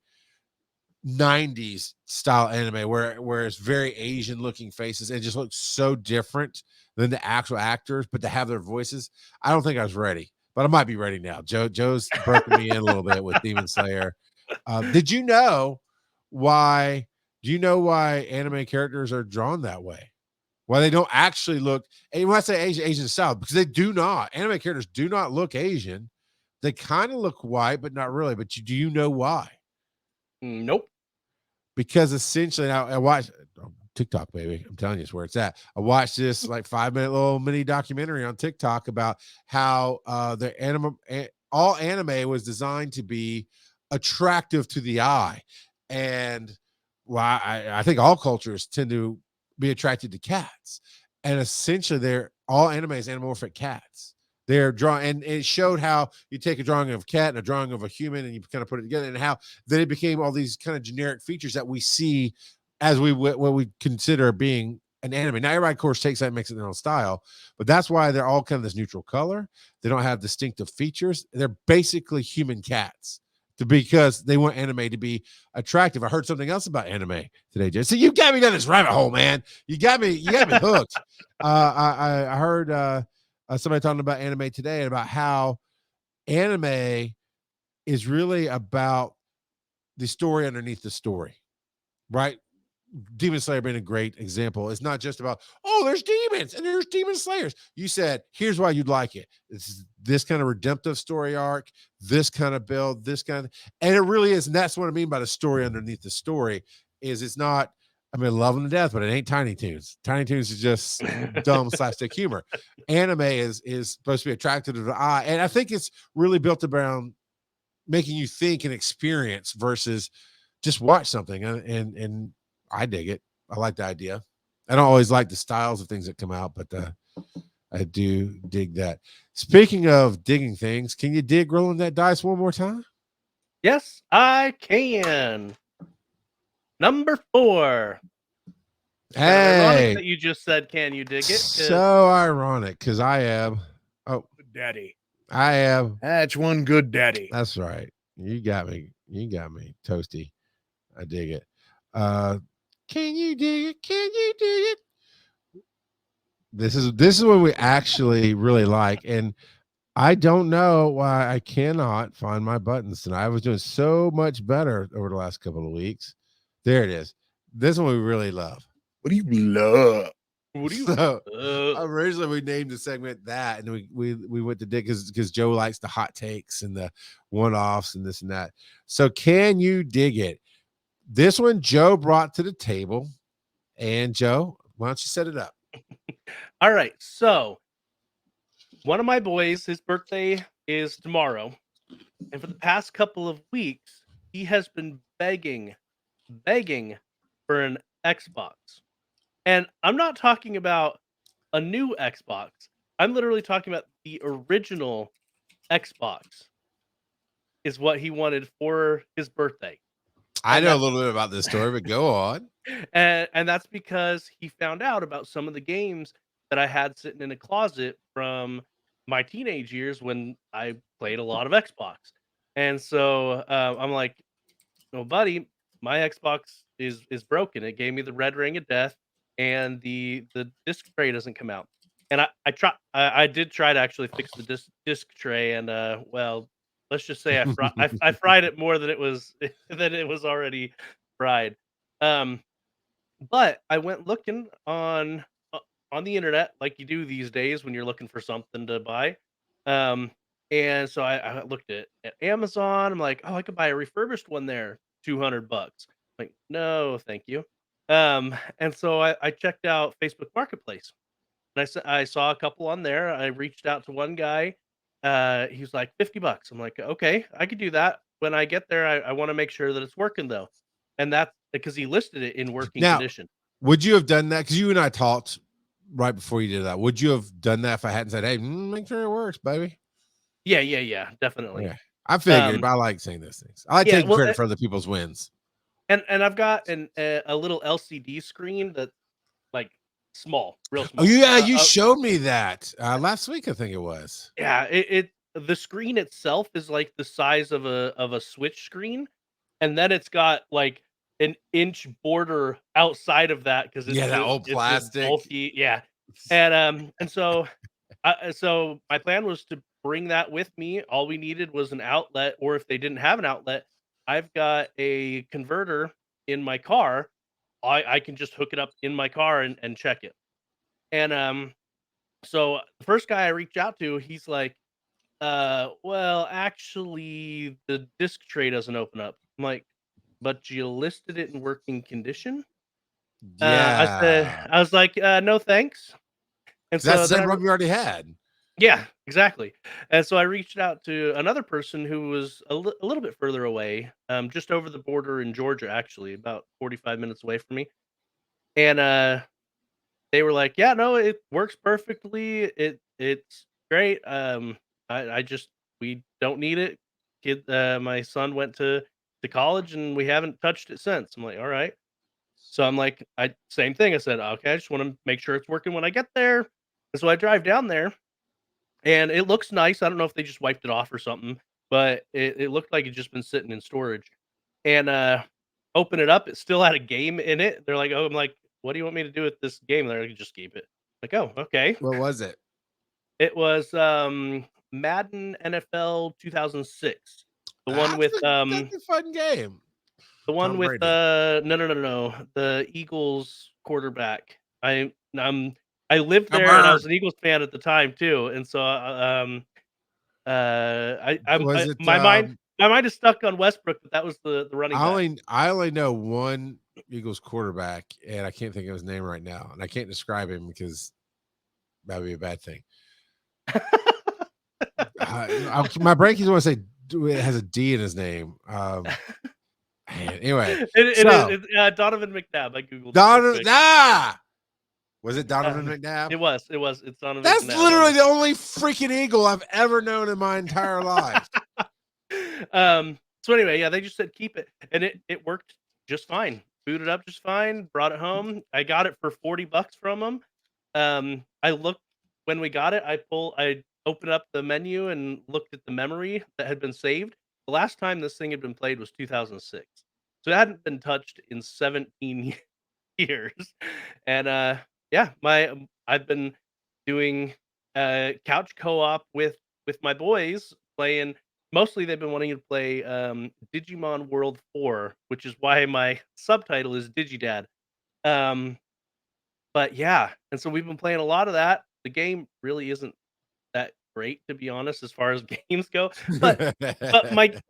90s style anime where it's very Asian looking faces and just looks so different than the actual actors, but to have their voices, I don't think I was ready, but I might be ready now. Joe's broken me in a little bit with Demon Slayer. Do you know why anime characters are drawn that way? Why they don't actually look, and when I say Asian style, because they do not, anime characters do not look Asian. They kind of look white, but not really. But do you know why? Nope. Because essentially, now I watch TikTok, baby. I'm telling you, it's where it's at. I watched this like 5-minute little mini documentary on TikTok about how all anime was designed to be attractive to the eye, and I think all cultures tend to be attracted to cats, and essentially they're all anime is anamorphic cats. They're drawn, and it showed how you take a drawing of a cat and a drawing of a human and you kind of put it together, and how then it became all these kind of generic features that we see as what we consider being an anime. Now everybody of course takes that and makes it their own style, but that's why they're all kind of this neutral color. They don't have distinctive features. They're basically human cats because they want anime to be attractive. I heard something else about anime today, Jay. So you got me down this rabbit hole, man. You got me hooked. I heard somebody talking about anime today and about how anime is really about the story underneath the story, right? Demon Slayer being a great example. It's not just about, oh, there's demons and there's demon slayers. You said, here's why you'd like it. It's this kind of redemptive story arc, this kind of build, this kind of, and it really is. And that's what I mean by the story underneath the story is it's not, I mean, love them to death, but it ain't Tiny Toons. Tiny Toons is just dumb slapstick humor. Anime is supposed to be attractive to the eye. And I think it's really built around making you think and experience versus just watch something. And I dig it. I like the idea. I don't always like the styles of things that come out, but I do dig that. Speaking of digging things, can you dig rolling that dice one more time? Yes, I can. Number 4. Kind of ironic Hey, that you just said, "Can you dig it?" 'Cause so ironic because I am. Oh, Daddy. I am. That's one good daddy. That's right. You got me. You got me, Toasty. I dig it. Can you dig it? Can you dig it? This is what we actually really like, and I don't know why I cannot find my buttons tonight. I was doing so much better over the last couple of weeks. There it is. This one we really love. What do you love? what do you? So Uh, originally we named the segment that, and we went to dig because Joe likes the hot takes and the one-offs and this and that. So can you dig it? This one Joe brought to the table, and Joe, why don't you set it up? all right, so one of my boys, his birthday is tomorrow, and for the past couple of weeks, he has been begging for an Xbox. And I'm not talking about a new Xbox. I'm literally talking about the original Xbox is what he wanted for his birthday. I And know a that's little bit about this story, but go on. and that's because he found out about some of the games that I had sitting in a closet from my teenage years when I played a lot of Xbox. And so I'm like, "No, buddy, my Xbox is broken. It gave me the red ring of death, and the disc tray doesn't come out." And I did try to actually fix the disc tray, and well, let's just say I fried it more than it was than it was already fried. Um, but I went looking on the internet like you do these days when you're looking for something to buy. Um, and so I looked at Amazon. I'm like, oh, I could buy a refurbished one there, $200. Like, no, thank you. And so I checked out Facebook Marketplace, and I saw a couple on there. I reached out to one guy. He was like $50. I'm like, okay, I could do that. When I get there, I want to make sure that it's working though, and that's because he listed it in working Now, condition. would you have done that? Because you and I talked right before you did that. Would you have done that if I hadn't said, "Hey, make sure it works, baby"? Yeah, definitely. Okay, I figured, Um, but I like saying those things. I like yeah, taking well, credit for other people's wins. and I've got a little LCD screen that's like small, real Oh, small. yeah, you showed me that last week, I think it was. Yeah, it the screen itself is like the size of a Switch screen, and then it's got like an inch border outside of that because Yeah, that old it's this plastic. bulky, yeah. And so my plan was to bring that with me. All we needed was an outlet, or if they didn't have an outlet, I've got a converter in my car. I can just hook it up in my car and check it. And so the first guy I reached out to, he's like, well, actually, the disc tray doesn't open up. I'm like, but you listed it in working condition. Yeah, I was like, no, thanks. And that's so the then same problem you already had. yeah, exactly. And so I reached out to another person who was a little bit further away, just over the border in Georgia, actually, about 45 minutes away from me. And they were like, "Yeah, no, it works perfectly. It's great. I just we don't need it. My son went to college and we haven't touched it since." I'm like, "All right." So I'm like, I same thing. I said, "Okay, I just want to make sure it's working when I get there." And so I drive down there and it looks nice. I don't know if they just wiped it off or something, but it looked like it's just been sitting in storage. And open it up, it still had a game in it. They're like, "Oh," I'm like, "What do you want me to do with this game?" They're like, "Just keep it." Like, "Oh, okay." What was it? It was Madden NFL 2006. The one with That's a fun game. The one Tom with Brady. no, the Eagles quarterback. I lived Tom there and I Bird. was an Eagles fan at the time too, and so Was it? my mind is stuck on Westbrook, but that was the running back. I only know one Eagles quarterback, and I can't think of his name right now, and I can't describe him because that would be a bad thing. My brain keeps want to say it has a D in his name. Anyway, It's Donovan McNabb. I googled it real quick. Was it Donovan Um, McNabb? It was. It's Donovan That's McNabb. literally the only freaking Eagle I've ever known in my entire life. So anyway, yeah, they just said keep it, and it worked just fine. Booted up just fine. Brought it home. I got it for $40 from them. I looked when we got it. I opened up the menu and looked at the memory that had been saved. The last time this thing had been played was 2006, so it hadn't been touched in 17 years. And yeah, I've been doing couch co-op with my boys playing. Mostly they've been wanting to play Digimon World 4, which is why my subtitle is Digidad. But yeah, and so we've been playing a lot of that. The game really isn't that great, to be honest, as far as games go. But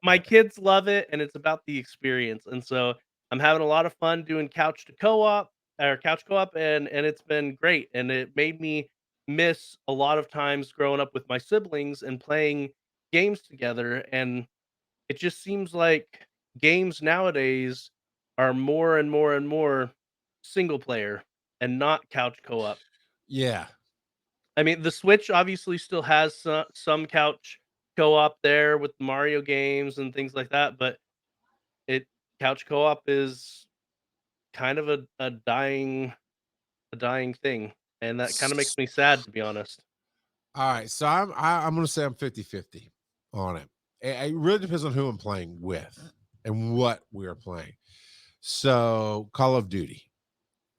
my kids love it, and it's about the experience. And so I'm having a lot of fun doing couch co-op, and it's been great. And it made me miss a lot of times growing up with my siblings and playing games together. And it just seems like games nowadays are more and more and more single player and not couch co-op. Yeah. I mean, the Switch obviously still has some couch co-op there with Mario games and things like that, but it couch co-op is kind of a dying thing, and that kind of makes me sad, to be honest. All right, so I'm going to say I'm 50-50 on it. It really depends on who I'm playing with and what we are playing. So Call of Duty,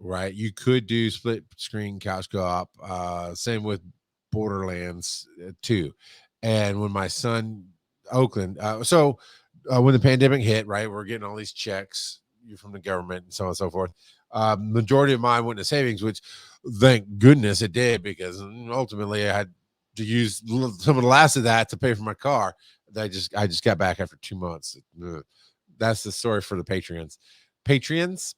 right? You could do split screen couch co-op. Same with Borderlands 2. And when my son Oakland, when the pandemic hit, right, we're getting all these checks from the government and so on and so forth. Majority of mine went to savings, which thank goodness it did, because ultimately I had to use some of the last of that to pay for my car. I just got back after 2 months. That's the story for the patrons. Patronus.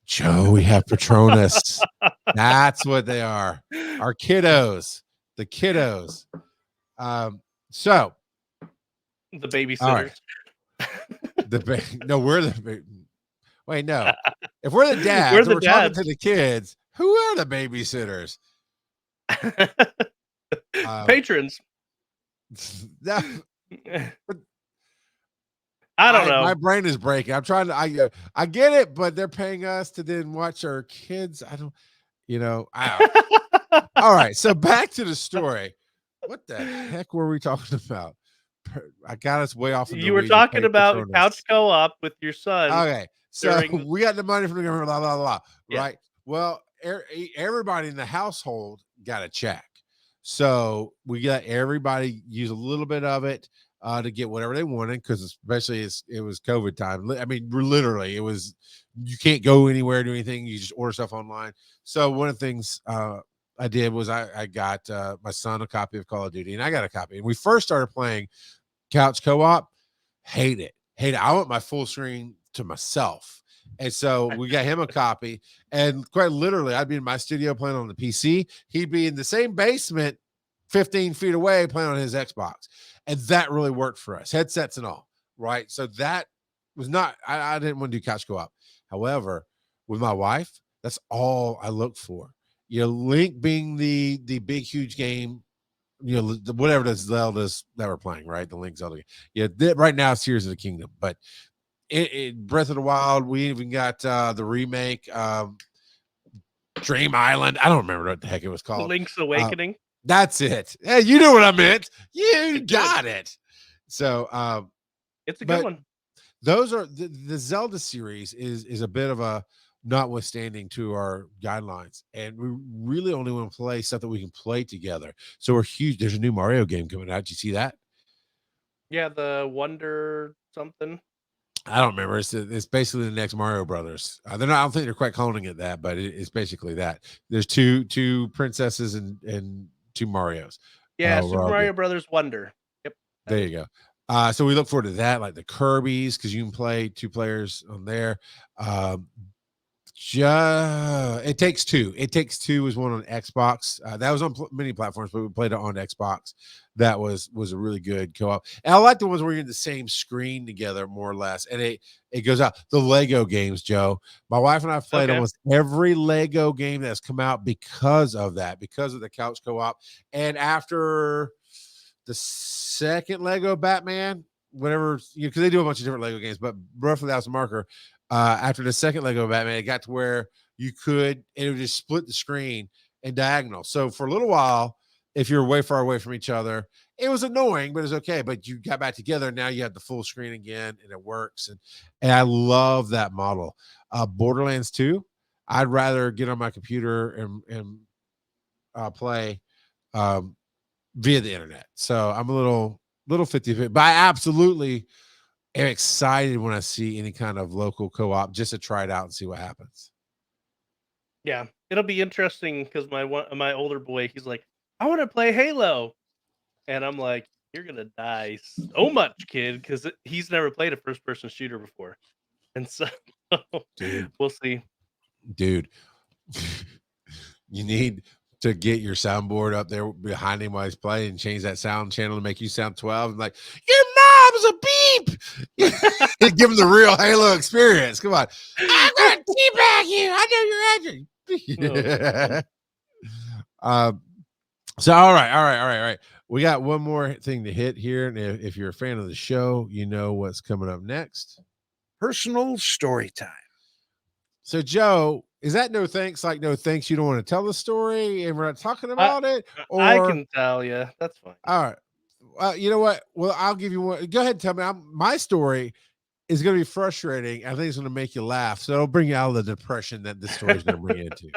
Joe, we have Patronus. That's what they are. Our kiddos. The kiddos. So The babysitters. No, we're the wait, no. If we're the dads, We're the we're talking dads. to the kids. Who are the babysitters? Patrons. That, I don't know. My brain is breaking. I'm trying to. I get it, but they're paying us to then watch our kids. I don't. All right. So back to the story. What the heck were we talking about? I got us way off. You were talking about couch co-op with your son. Okay. So we got the money from the government, blah, blah, blah. Yeah. Right. Well, everybody in the household got a check. So we got everybody use a little bit of it to get whatever they wanted, because especially it was COVID time. I mean, literally, it was, you can't go anywhere, do anything. You just order stuff online. So one of the things I did was I got my son a copy of Call of Duty, and I got a copy. And we first started playing couch co-op. Hate it. I want my full screen to myself. And so we got him a copy, and quite literally, I'd be in my studio playing on the PC. He'd be in the same basement 15 feet away playing on his Xbox. And that really worked for us, headsets and all. Right. So that was not, I didn't want to do couch co-op. However, with my wife, that's all I look for. Link being the big, huge game, whatever the Zeldas that we're playing, right? The Link Zelda game. Yeah, right now it's Tears of the Kingdom, but Breath of the Wild, we even got the remake, Dream Island. I don't remember what the heck it was called. Link's Awakening. That's it. Hey, you know what I meant. You got it. So it's a good one. Those are the Zelda series is a bit of a notwithstanding to our guidelines, and we really only want to play stuff that we can play together. So we're huge. There's a new Mario game coming out. Did you see that? Yeah, the Wonder something. I don't remember. It's basically the next Mario Brothers. They're not. I don't think they're quite calling it that, but it's basically that. There's two princesses and two Marios. Yeah, We're Super all good. Mario Brothers Wonder. Yep, that There is you go. So we look forward to that, like the Kirby's, because you can play two players on there. Um, It Takes Two. It Takes Two was one on Xbox. That was on many platforms, but we played it on Xbox. That was a really good co-op. And I like the ones where you're in the same screen together, more or less. And it goes out. The Lego games, Joe. My wife and I have played Okay. almost every Lego game that's come out because of that, because of the couch co-op. And after the second Lego Batman, whatever, because they do a bunch of different Lego games, but roughly that was the marker. After the second Lego Batman, it got to where you could, it would just split the screen and diagonal. So for a little while, if you're way far away from each other, it was annoying, but it's okay. But you got back together, and now you have the full screen again, and it works. And I love that model. Borderlands 2, I'd rather get on my computer and play um, via the internet. So I'm a little 50, but I absolutely am excited when I see any kind of local co-op just to try it out and see what happens. Yeah, it'll be interesting because my older boy, he's like, "I wanna play Halo," and I'm like, "You're gonna die so much, kid," 'cause he's never played a first person shooter before, and so Dude, we'll see. dude, you need to get your soundboard up there behind him while he's playing and change that sound channel to make you sound 12 and like, your mom's a beep. Give him the real Halo experience. Come on. I'm gonna teabag you. I know your Oh, address. um, so all right. We got one more thing to hit here. And if you're a fan of the show, you know what's coming up next. Personal story time. So, Joe, is that no thanks? Like no thanks, you don't want to tell the story, and we're not talking I about it, I or can tell you, that's fine. all right? You know what? Well, I'll give you one. Go ahead and tell me. My story is going to be frustrating. I think it's going to make you laugh, so it'll bring you out of the depression that this story is going to bring you into.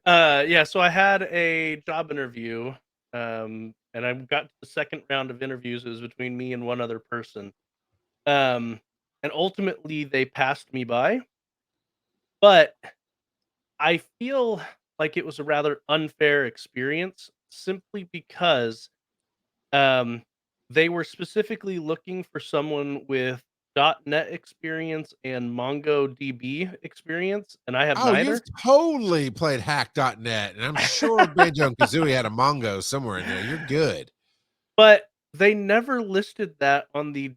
Yeah, so I had a job interview, and I got to the second round of interviews. It was between me and one other person, um, and ultimately they passed me by. But I feel like it was a rather unfair experience simply because um, they were specifically looking for someone with .NET experience and MongoDB experience, and I have Oh, you've neither. totally played hack.net, and I'm sure Banjo and Kazooie had a Mongo somewhere in there. You're good. But they never listed that on the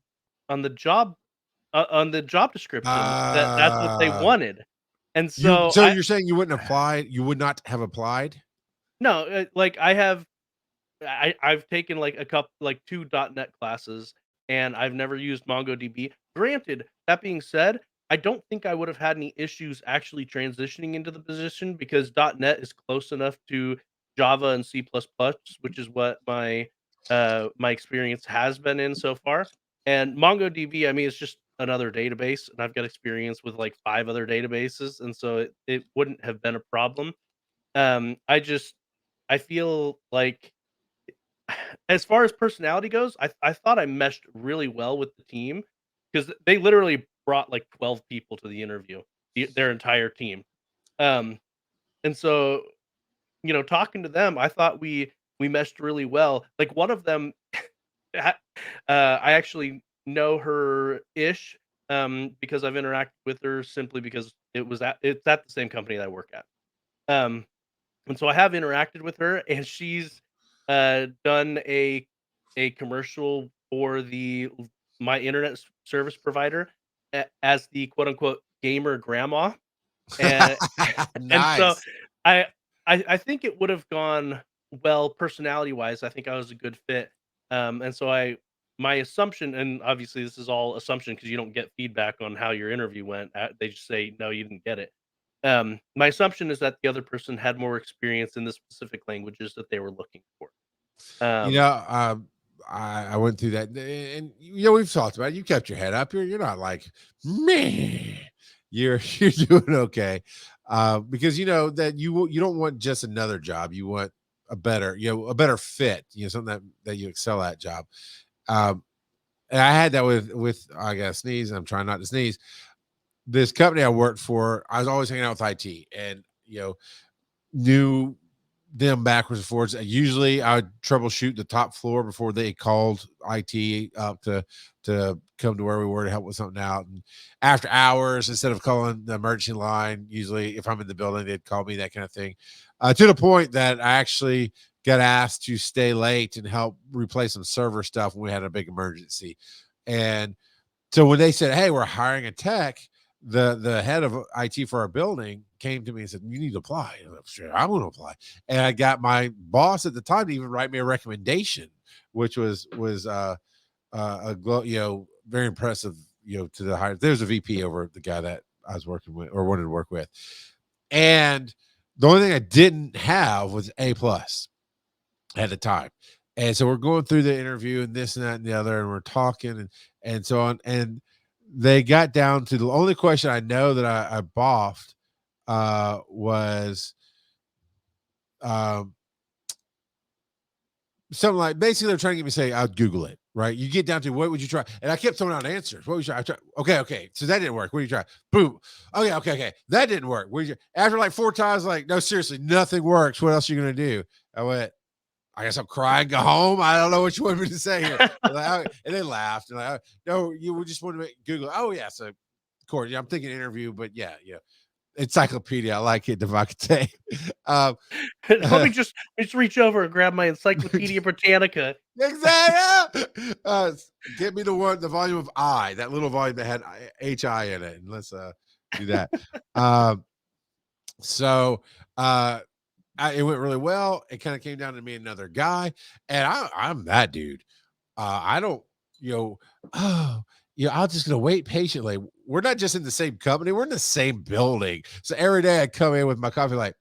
job description that that's what they Uh, wanted. And you so so you're saying you wouldn't apply? You would not have applied? no, like I've taken like a couple like 2 .NET classes, and I've never used MongoDB. Granted, that being said, I don't think I would have had any issues actually transitioning into the position because .NET is close enough to Java and C++, which is what my experience has been in so far. And MongoDB, I mean, it's just another database, and I've got experience with like 5 other databases, and so it wouldn't have been a problem. I feel like as far as personality goes, I thought I meshed really well with the team because they literally brought like 12 people to the interview, their entire team. Um, and so, talking to them, I thought we meshed really well. Like one of them, I actually know her ish because I've interacted with her simply because it's at the same company that I work at. Um, and so I have interacted with her, and she's done a commercial for my internet service provider as the quote unquote gamer grandma, and and so Nice. I I think it would have gone well personality wise. I think I was a good fit, and so my assumption, and obviously this is all assumption because you don't get feedback on how your interview went. They just say no, you didn't get it. My assumption is that the other person had more experience in the specific languages that they were looking for. You Um, know, I went through that, and we've talked about it. You kept your head up. You're not like me. You're doing okay, because you know that you don't want just another job. You want a better, a better fit. Something that you excel at job. And I had that with I got to sneeze. And I'm trying not to sneeze. This company I worked for, I was always hanging out with IT, and knew them backwards and forwards. Usually, I would troubleshoot the top floor before they called IT up to come to where we were to help with something out. And after hours, instead of calling the emergency line, usually if I'm in the building, they'd call me, that kind of thing. To the point that I actually got asked to stay late and help replace some server stuff when we had a big emergency. And so when they said, "Hey, we're hiring a tech," the head of IT for our building came to me and said, "You need to apply." And I'm like, "Sure, I'm going to apply." And I got my boss at the time to even write me a recommendation, which was very impressive. To the higher, there's a VP over the guy that I was working with or wanted to work with, and the only thing I didn't have was A+ at the time. And so we're going through the interview and this and that and the other, and we're talking and so on. And they got down to the only question I know that I boffed was something like, basically they're trying to get me to say, "I'll Google it," right? You get down to, "What would you try?" And I kept throwing out answers. What would you try? I try, okay. So that didn't work. What do you try? Boom. Okay. That didn't work. What did you, after like 4 times, like, "No, seriously, nothing works. What else are you going to do?" I went, "I guess I'll cry and go home. I don't know what you want me to say here." And they laughed. And like, "No, you just want to make Google." "Oh yeah." So of course, I'm thinking interview, but yeah. Encyclopedia. I like it, if I could say. Let me just reach over and grab my Encyclopedia Britannica. Exactly. Get me the volume of I, that little volume that had HI in it, and let's do that. It went really well. It kind of came down to me and another guy, and I'm that dude. I don't, I'm just gonna wait patiently. We're not just in the same company; we're in the same building. So every day I come in with my coffee, like,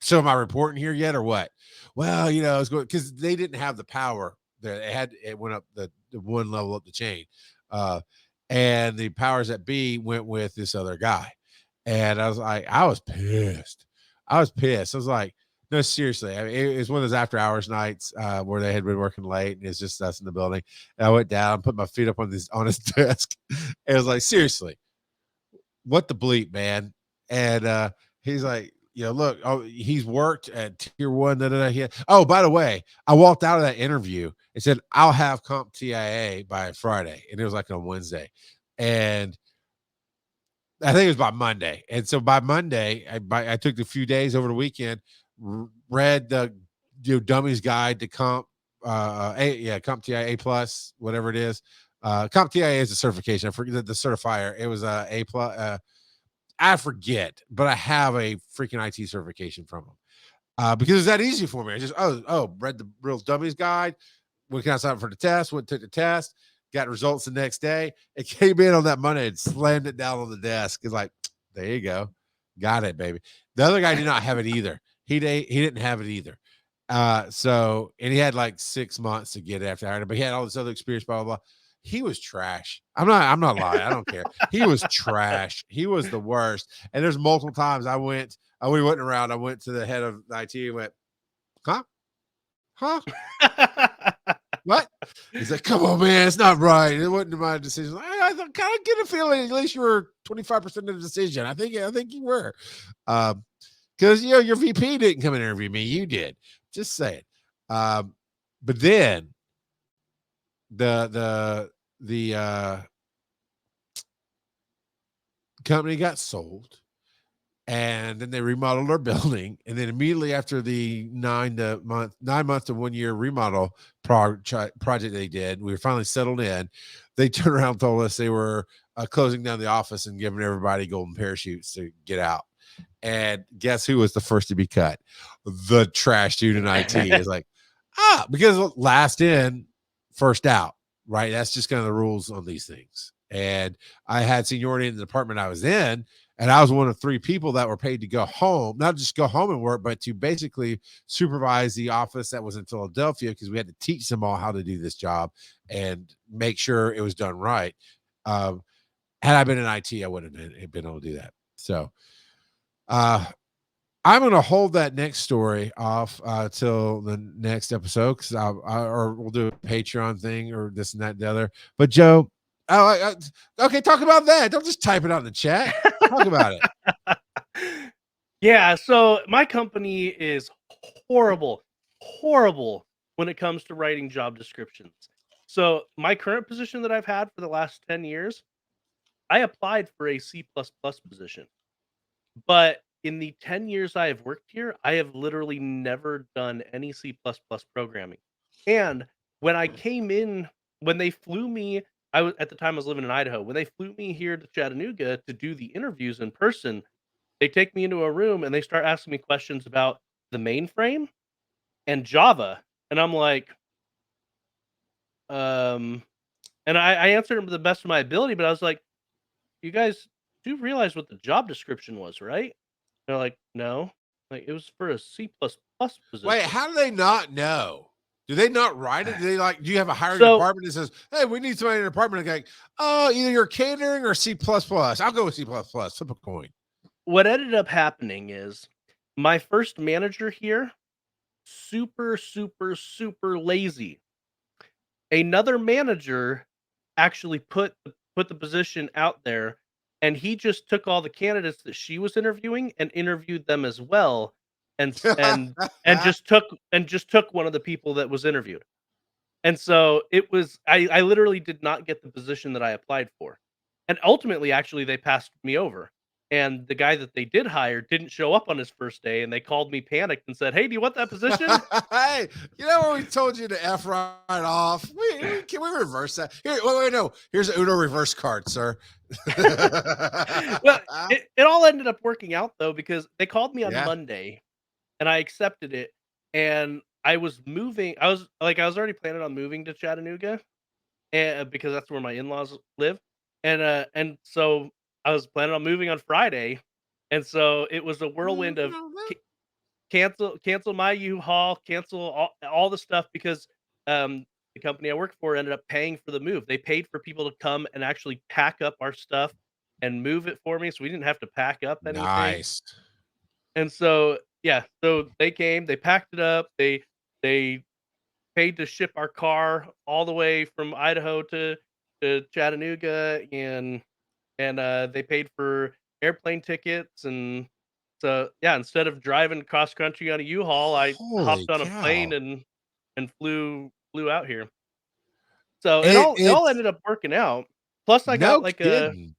"So am I reporting here yet, or what?" "Well, it's going," because they didn't have the power. It went up the one level up the chain, and the powers that be went with this other guy, and I was pissed. I was like, "No, seriously." I mean, it was one of those after hours nights where they had been working late, and it's just us in the building. And I went down, put my feet up on his desk, and it was like, "Seriously, what the bleep, man?" And he's like, "Look, he's worked at tier 1. Oh, by the way, I walked out of that interview and said, 'I'll have comp TIA by Friday.' And it was like on Wednesday. And I think it was by Monday. And so by Monday, I took a few days over the weekend, read the dummies guide to comp comp TIA plus, whatever it is. Comp TIA is a certification. I forget the certifier. It was A plus. I forget, but I have a freaking IT certification from them because it's that easy for me. I just read the real dummies guide. Went outside for the test. Went took the test. Got results the next day. It came in on that Monday and slammed it down on the desk. It's like, there you go, got it, baby. The other guy did not have it either. He didn't have it either. And he had like 6 months to get it after hiring, but he had all this other experience. Blah blah blah. He was trash. I'm not lying. I don't care. He was trash. He was the worst. And there's multiple times we went around. I went to the head of IT and went, huh? What? He's like, "Come on, man, it's not right. It wasn't my decision." I kind of get a feeling at least you were 25% of the decision. I think you were. Because your VP didn't come and interview me. You did. Just saying. But then the company got sold, and then they remodeled our building, and then immediately after the 9 month to 1 year remodel project they did, we were finally settled in. They turned around and told us they were closing down the office and giving everybody golden parachutes to get out. And guess who was the first to be cut? The trash dude in IT. Is like, because last in, first out, right? That's just kind of the rules on these things. And I had seniority in the department I was in, and I was one of 3 people that were paid to go home, not just go home and work, but to basically supervise the office that was in Philadelphia, because we had to teach them all how to do this job and make sure it was done right. Had I been in IT, I wouldn't have been able to do that. So I'm going to hold that next story off till the next episode because or we'll do a Patreon thing or this and that and the other. But Joe, okay, talk about that. Don't just type it out in the chat. Talk about it. Yeah, so my company is horrible when it comes to writing job descriptions. So my current position that I've had for the last 10 years, I applied for a C++ position. But in the 10 years I have worked here, I have literally never done any C++ programming. And when I came in, when they flew me, I was at the time I was living in Idaho. When they flew me here to Chattanooga to do the interviews in person, they take me into a room and they start asking me questions about the mainframe and Java. And I'm like, um, and I answered them to the best of my ability, but I was like, you guys do realize what the job description was, right? They're like, no, like it was for a C++ position. Wait, how do they not know? Do they not write it? Do they like? Do you have a hiring So department that says, "Hey, we need somebody in the department"? Like, oh, either you're catering or C++. I'll go with C++. Flip a coin. what ended up happening is my first manager here, super lazy. Another manager actually put the position out there, and he just took all the candidates that she was interviewing and interviewed them as well, and s and just took one of the people that was interviewed. And so it was I literally did not get the position that I applied for. And ultimately, actually, they passed me over. And the guy that they did hire didn't show up on his first day, and they called me panicked and said, "Hey, do you want that position?" Hey, you know where we told you to F right off? Can we reverse that? Here, wait, no. Here's an Uno reverse card, sir. Well, it all ended up working out though because they called me on Yeah. Monday, and I accepted it, and I was moving. I was already planning on moving to Chattanooga, and because that's where my in-laws live, and so I was planning on moving on Friday, and so it was a whirlwind of cancel my U-Haul, cancel all the stuff because the company I work for ended up paying for the move. They paid for people to come and actually pack up our stuff and move it for me, so we didn't have to pack up anything. Nice. And so yeah, so they came, they packed it up, they paid to ship our car all the way from Idaho to Chattanooga, and they paid for airplane tickets, and so, yeah, instead of driving cross country on a U-Haul, I Holy hopped on a plane cow. and flew out here. So it all It's ended up working out. Plus I got no kidding.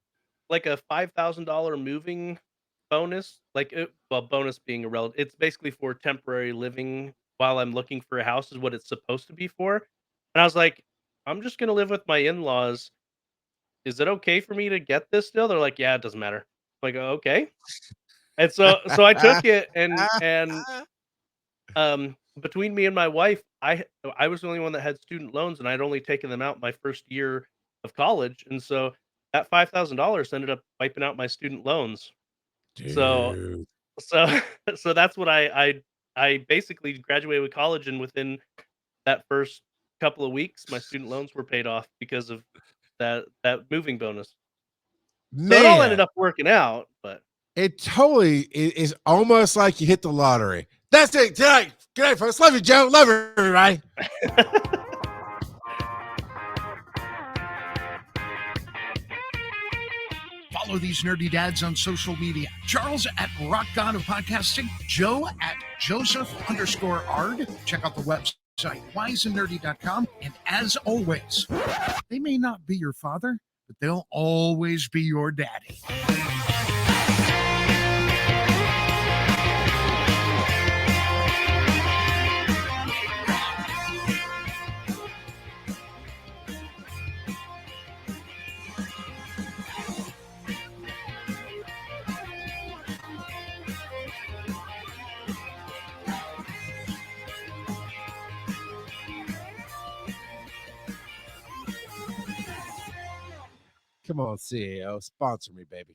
like a $5,000 moving bonus, well, bonus being a relative. It's basically for temporary living while I'm looking for a house is what it's supposed to be for. And I was like, "I'm just gonna live with my in-laws. Is it okay for me to get this still?" They're like, "Yeah, it doesn't matter." I'm like, "Oh, okay." And so I took it and between me and my wife, I was the only one that had student loans, and I'd only taken them out my first year of college, and so that $5,000 ended up wiping out my student loans. So Dude. so so that's what I basically graduated with college, and within that first couple of weeks, my student loans were paid off because of that moving bonus. So it all ended Man, up working out, but it totally is almost like you hit the lottery. That's it. Tonight. Good night, folks. Love you, Joe. Love you, everybody. Follow these nerdy dads on social media. Charles at Rock God of Podcasting, Joe at Joseph_Ard. Check out the website, wiseandnerdy.com. And as always, they may not be your father, but they'll always be your daddy. Come on, CAO. Sponsor me, baby.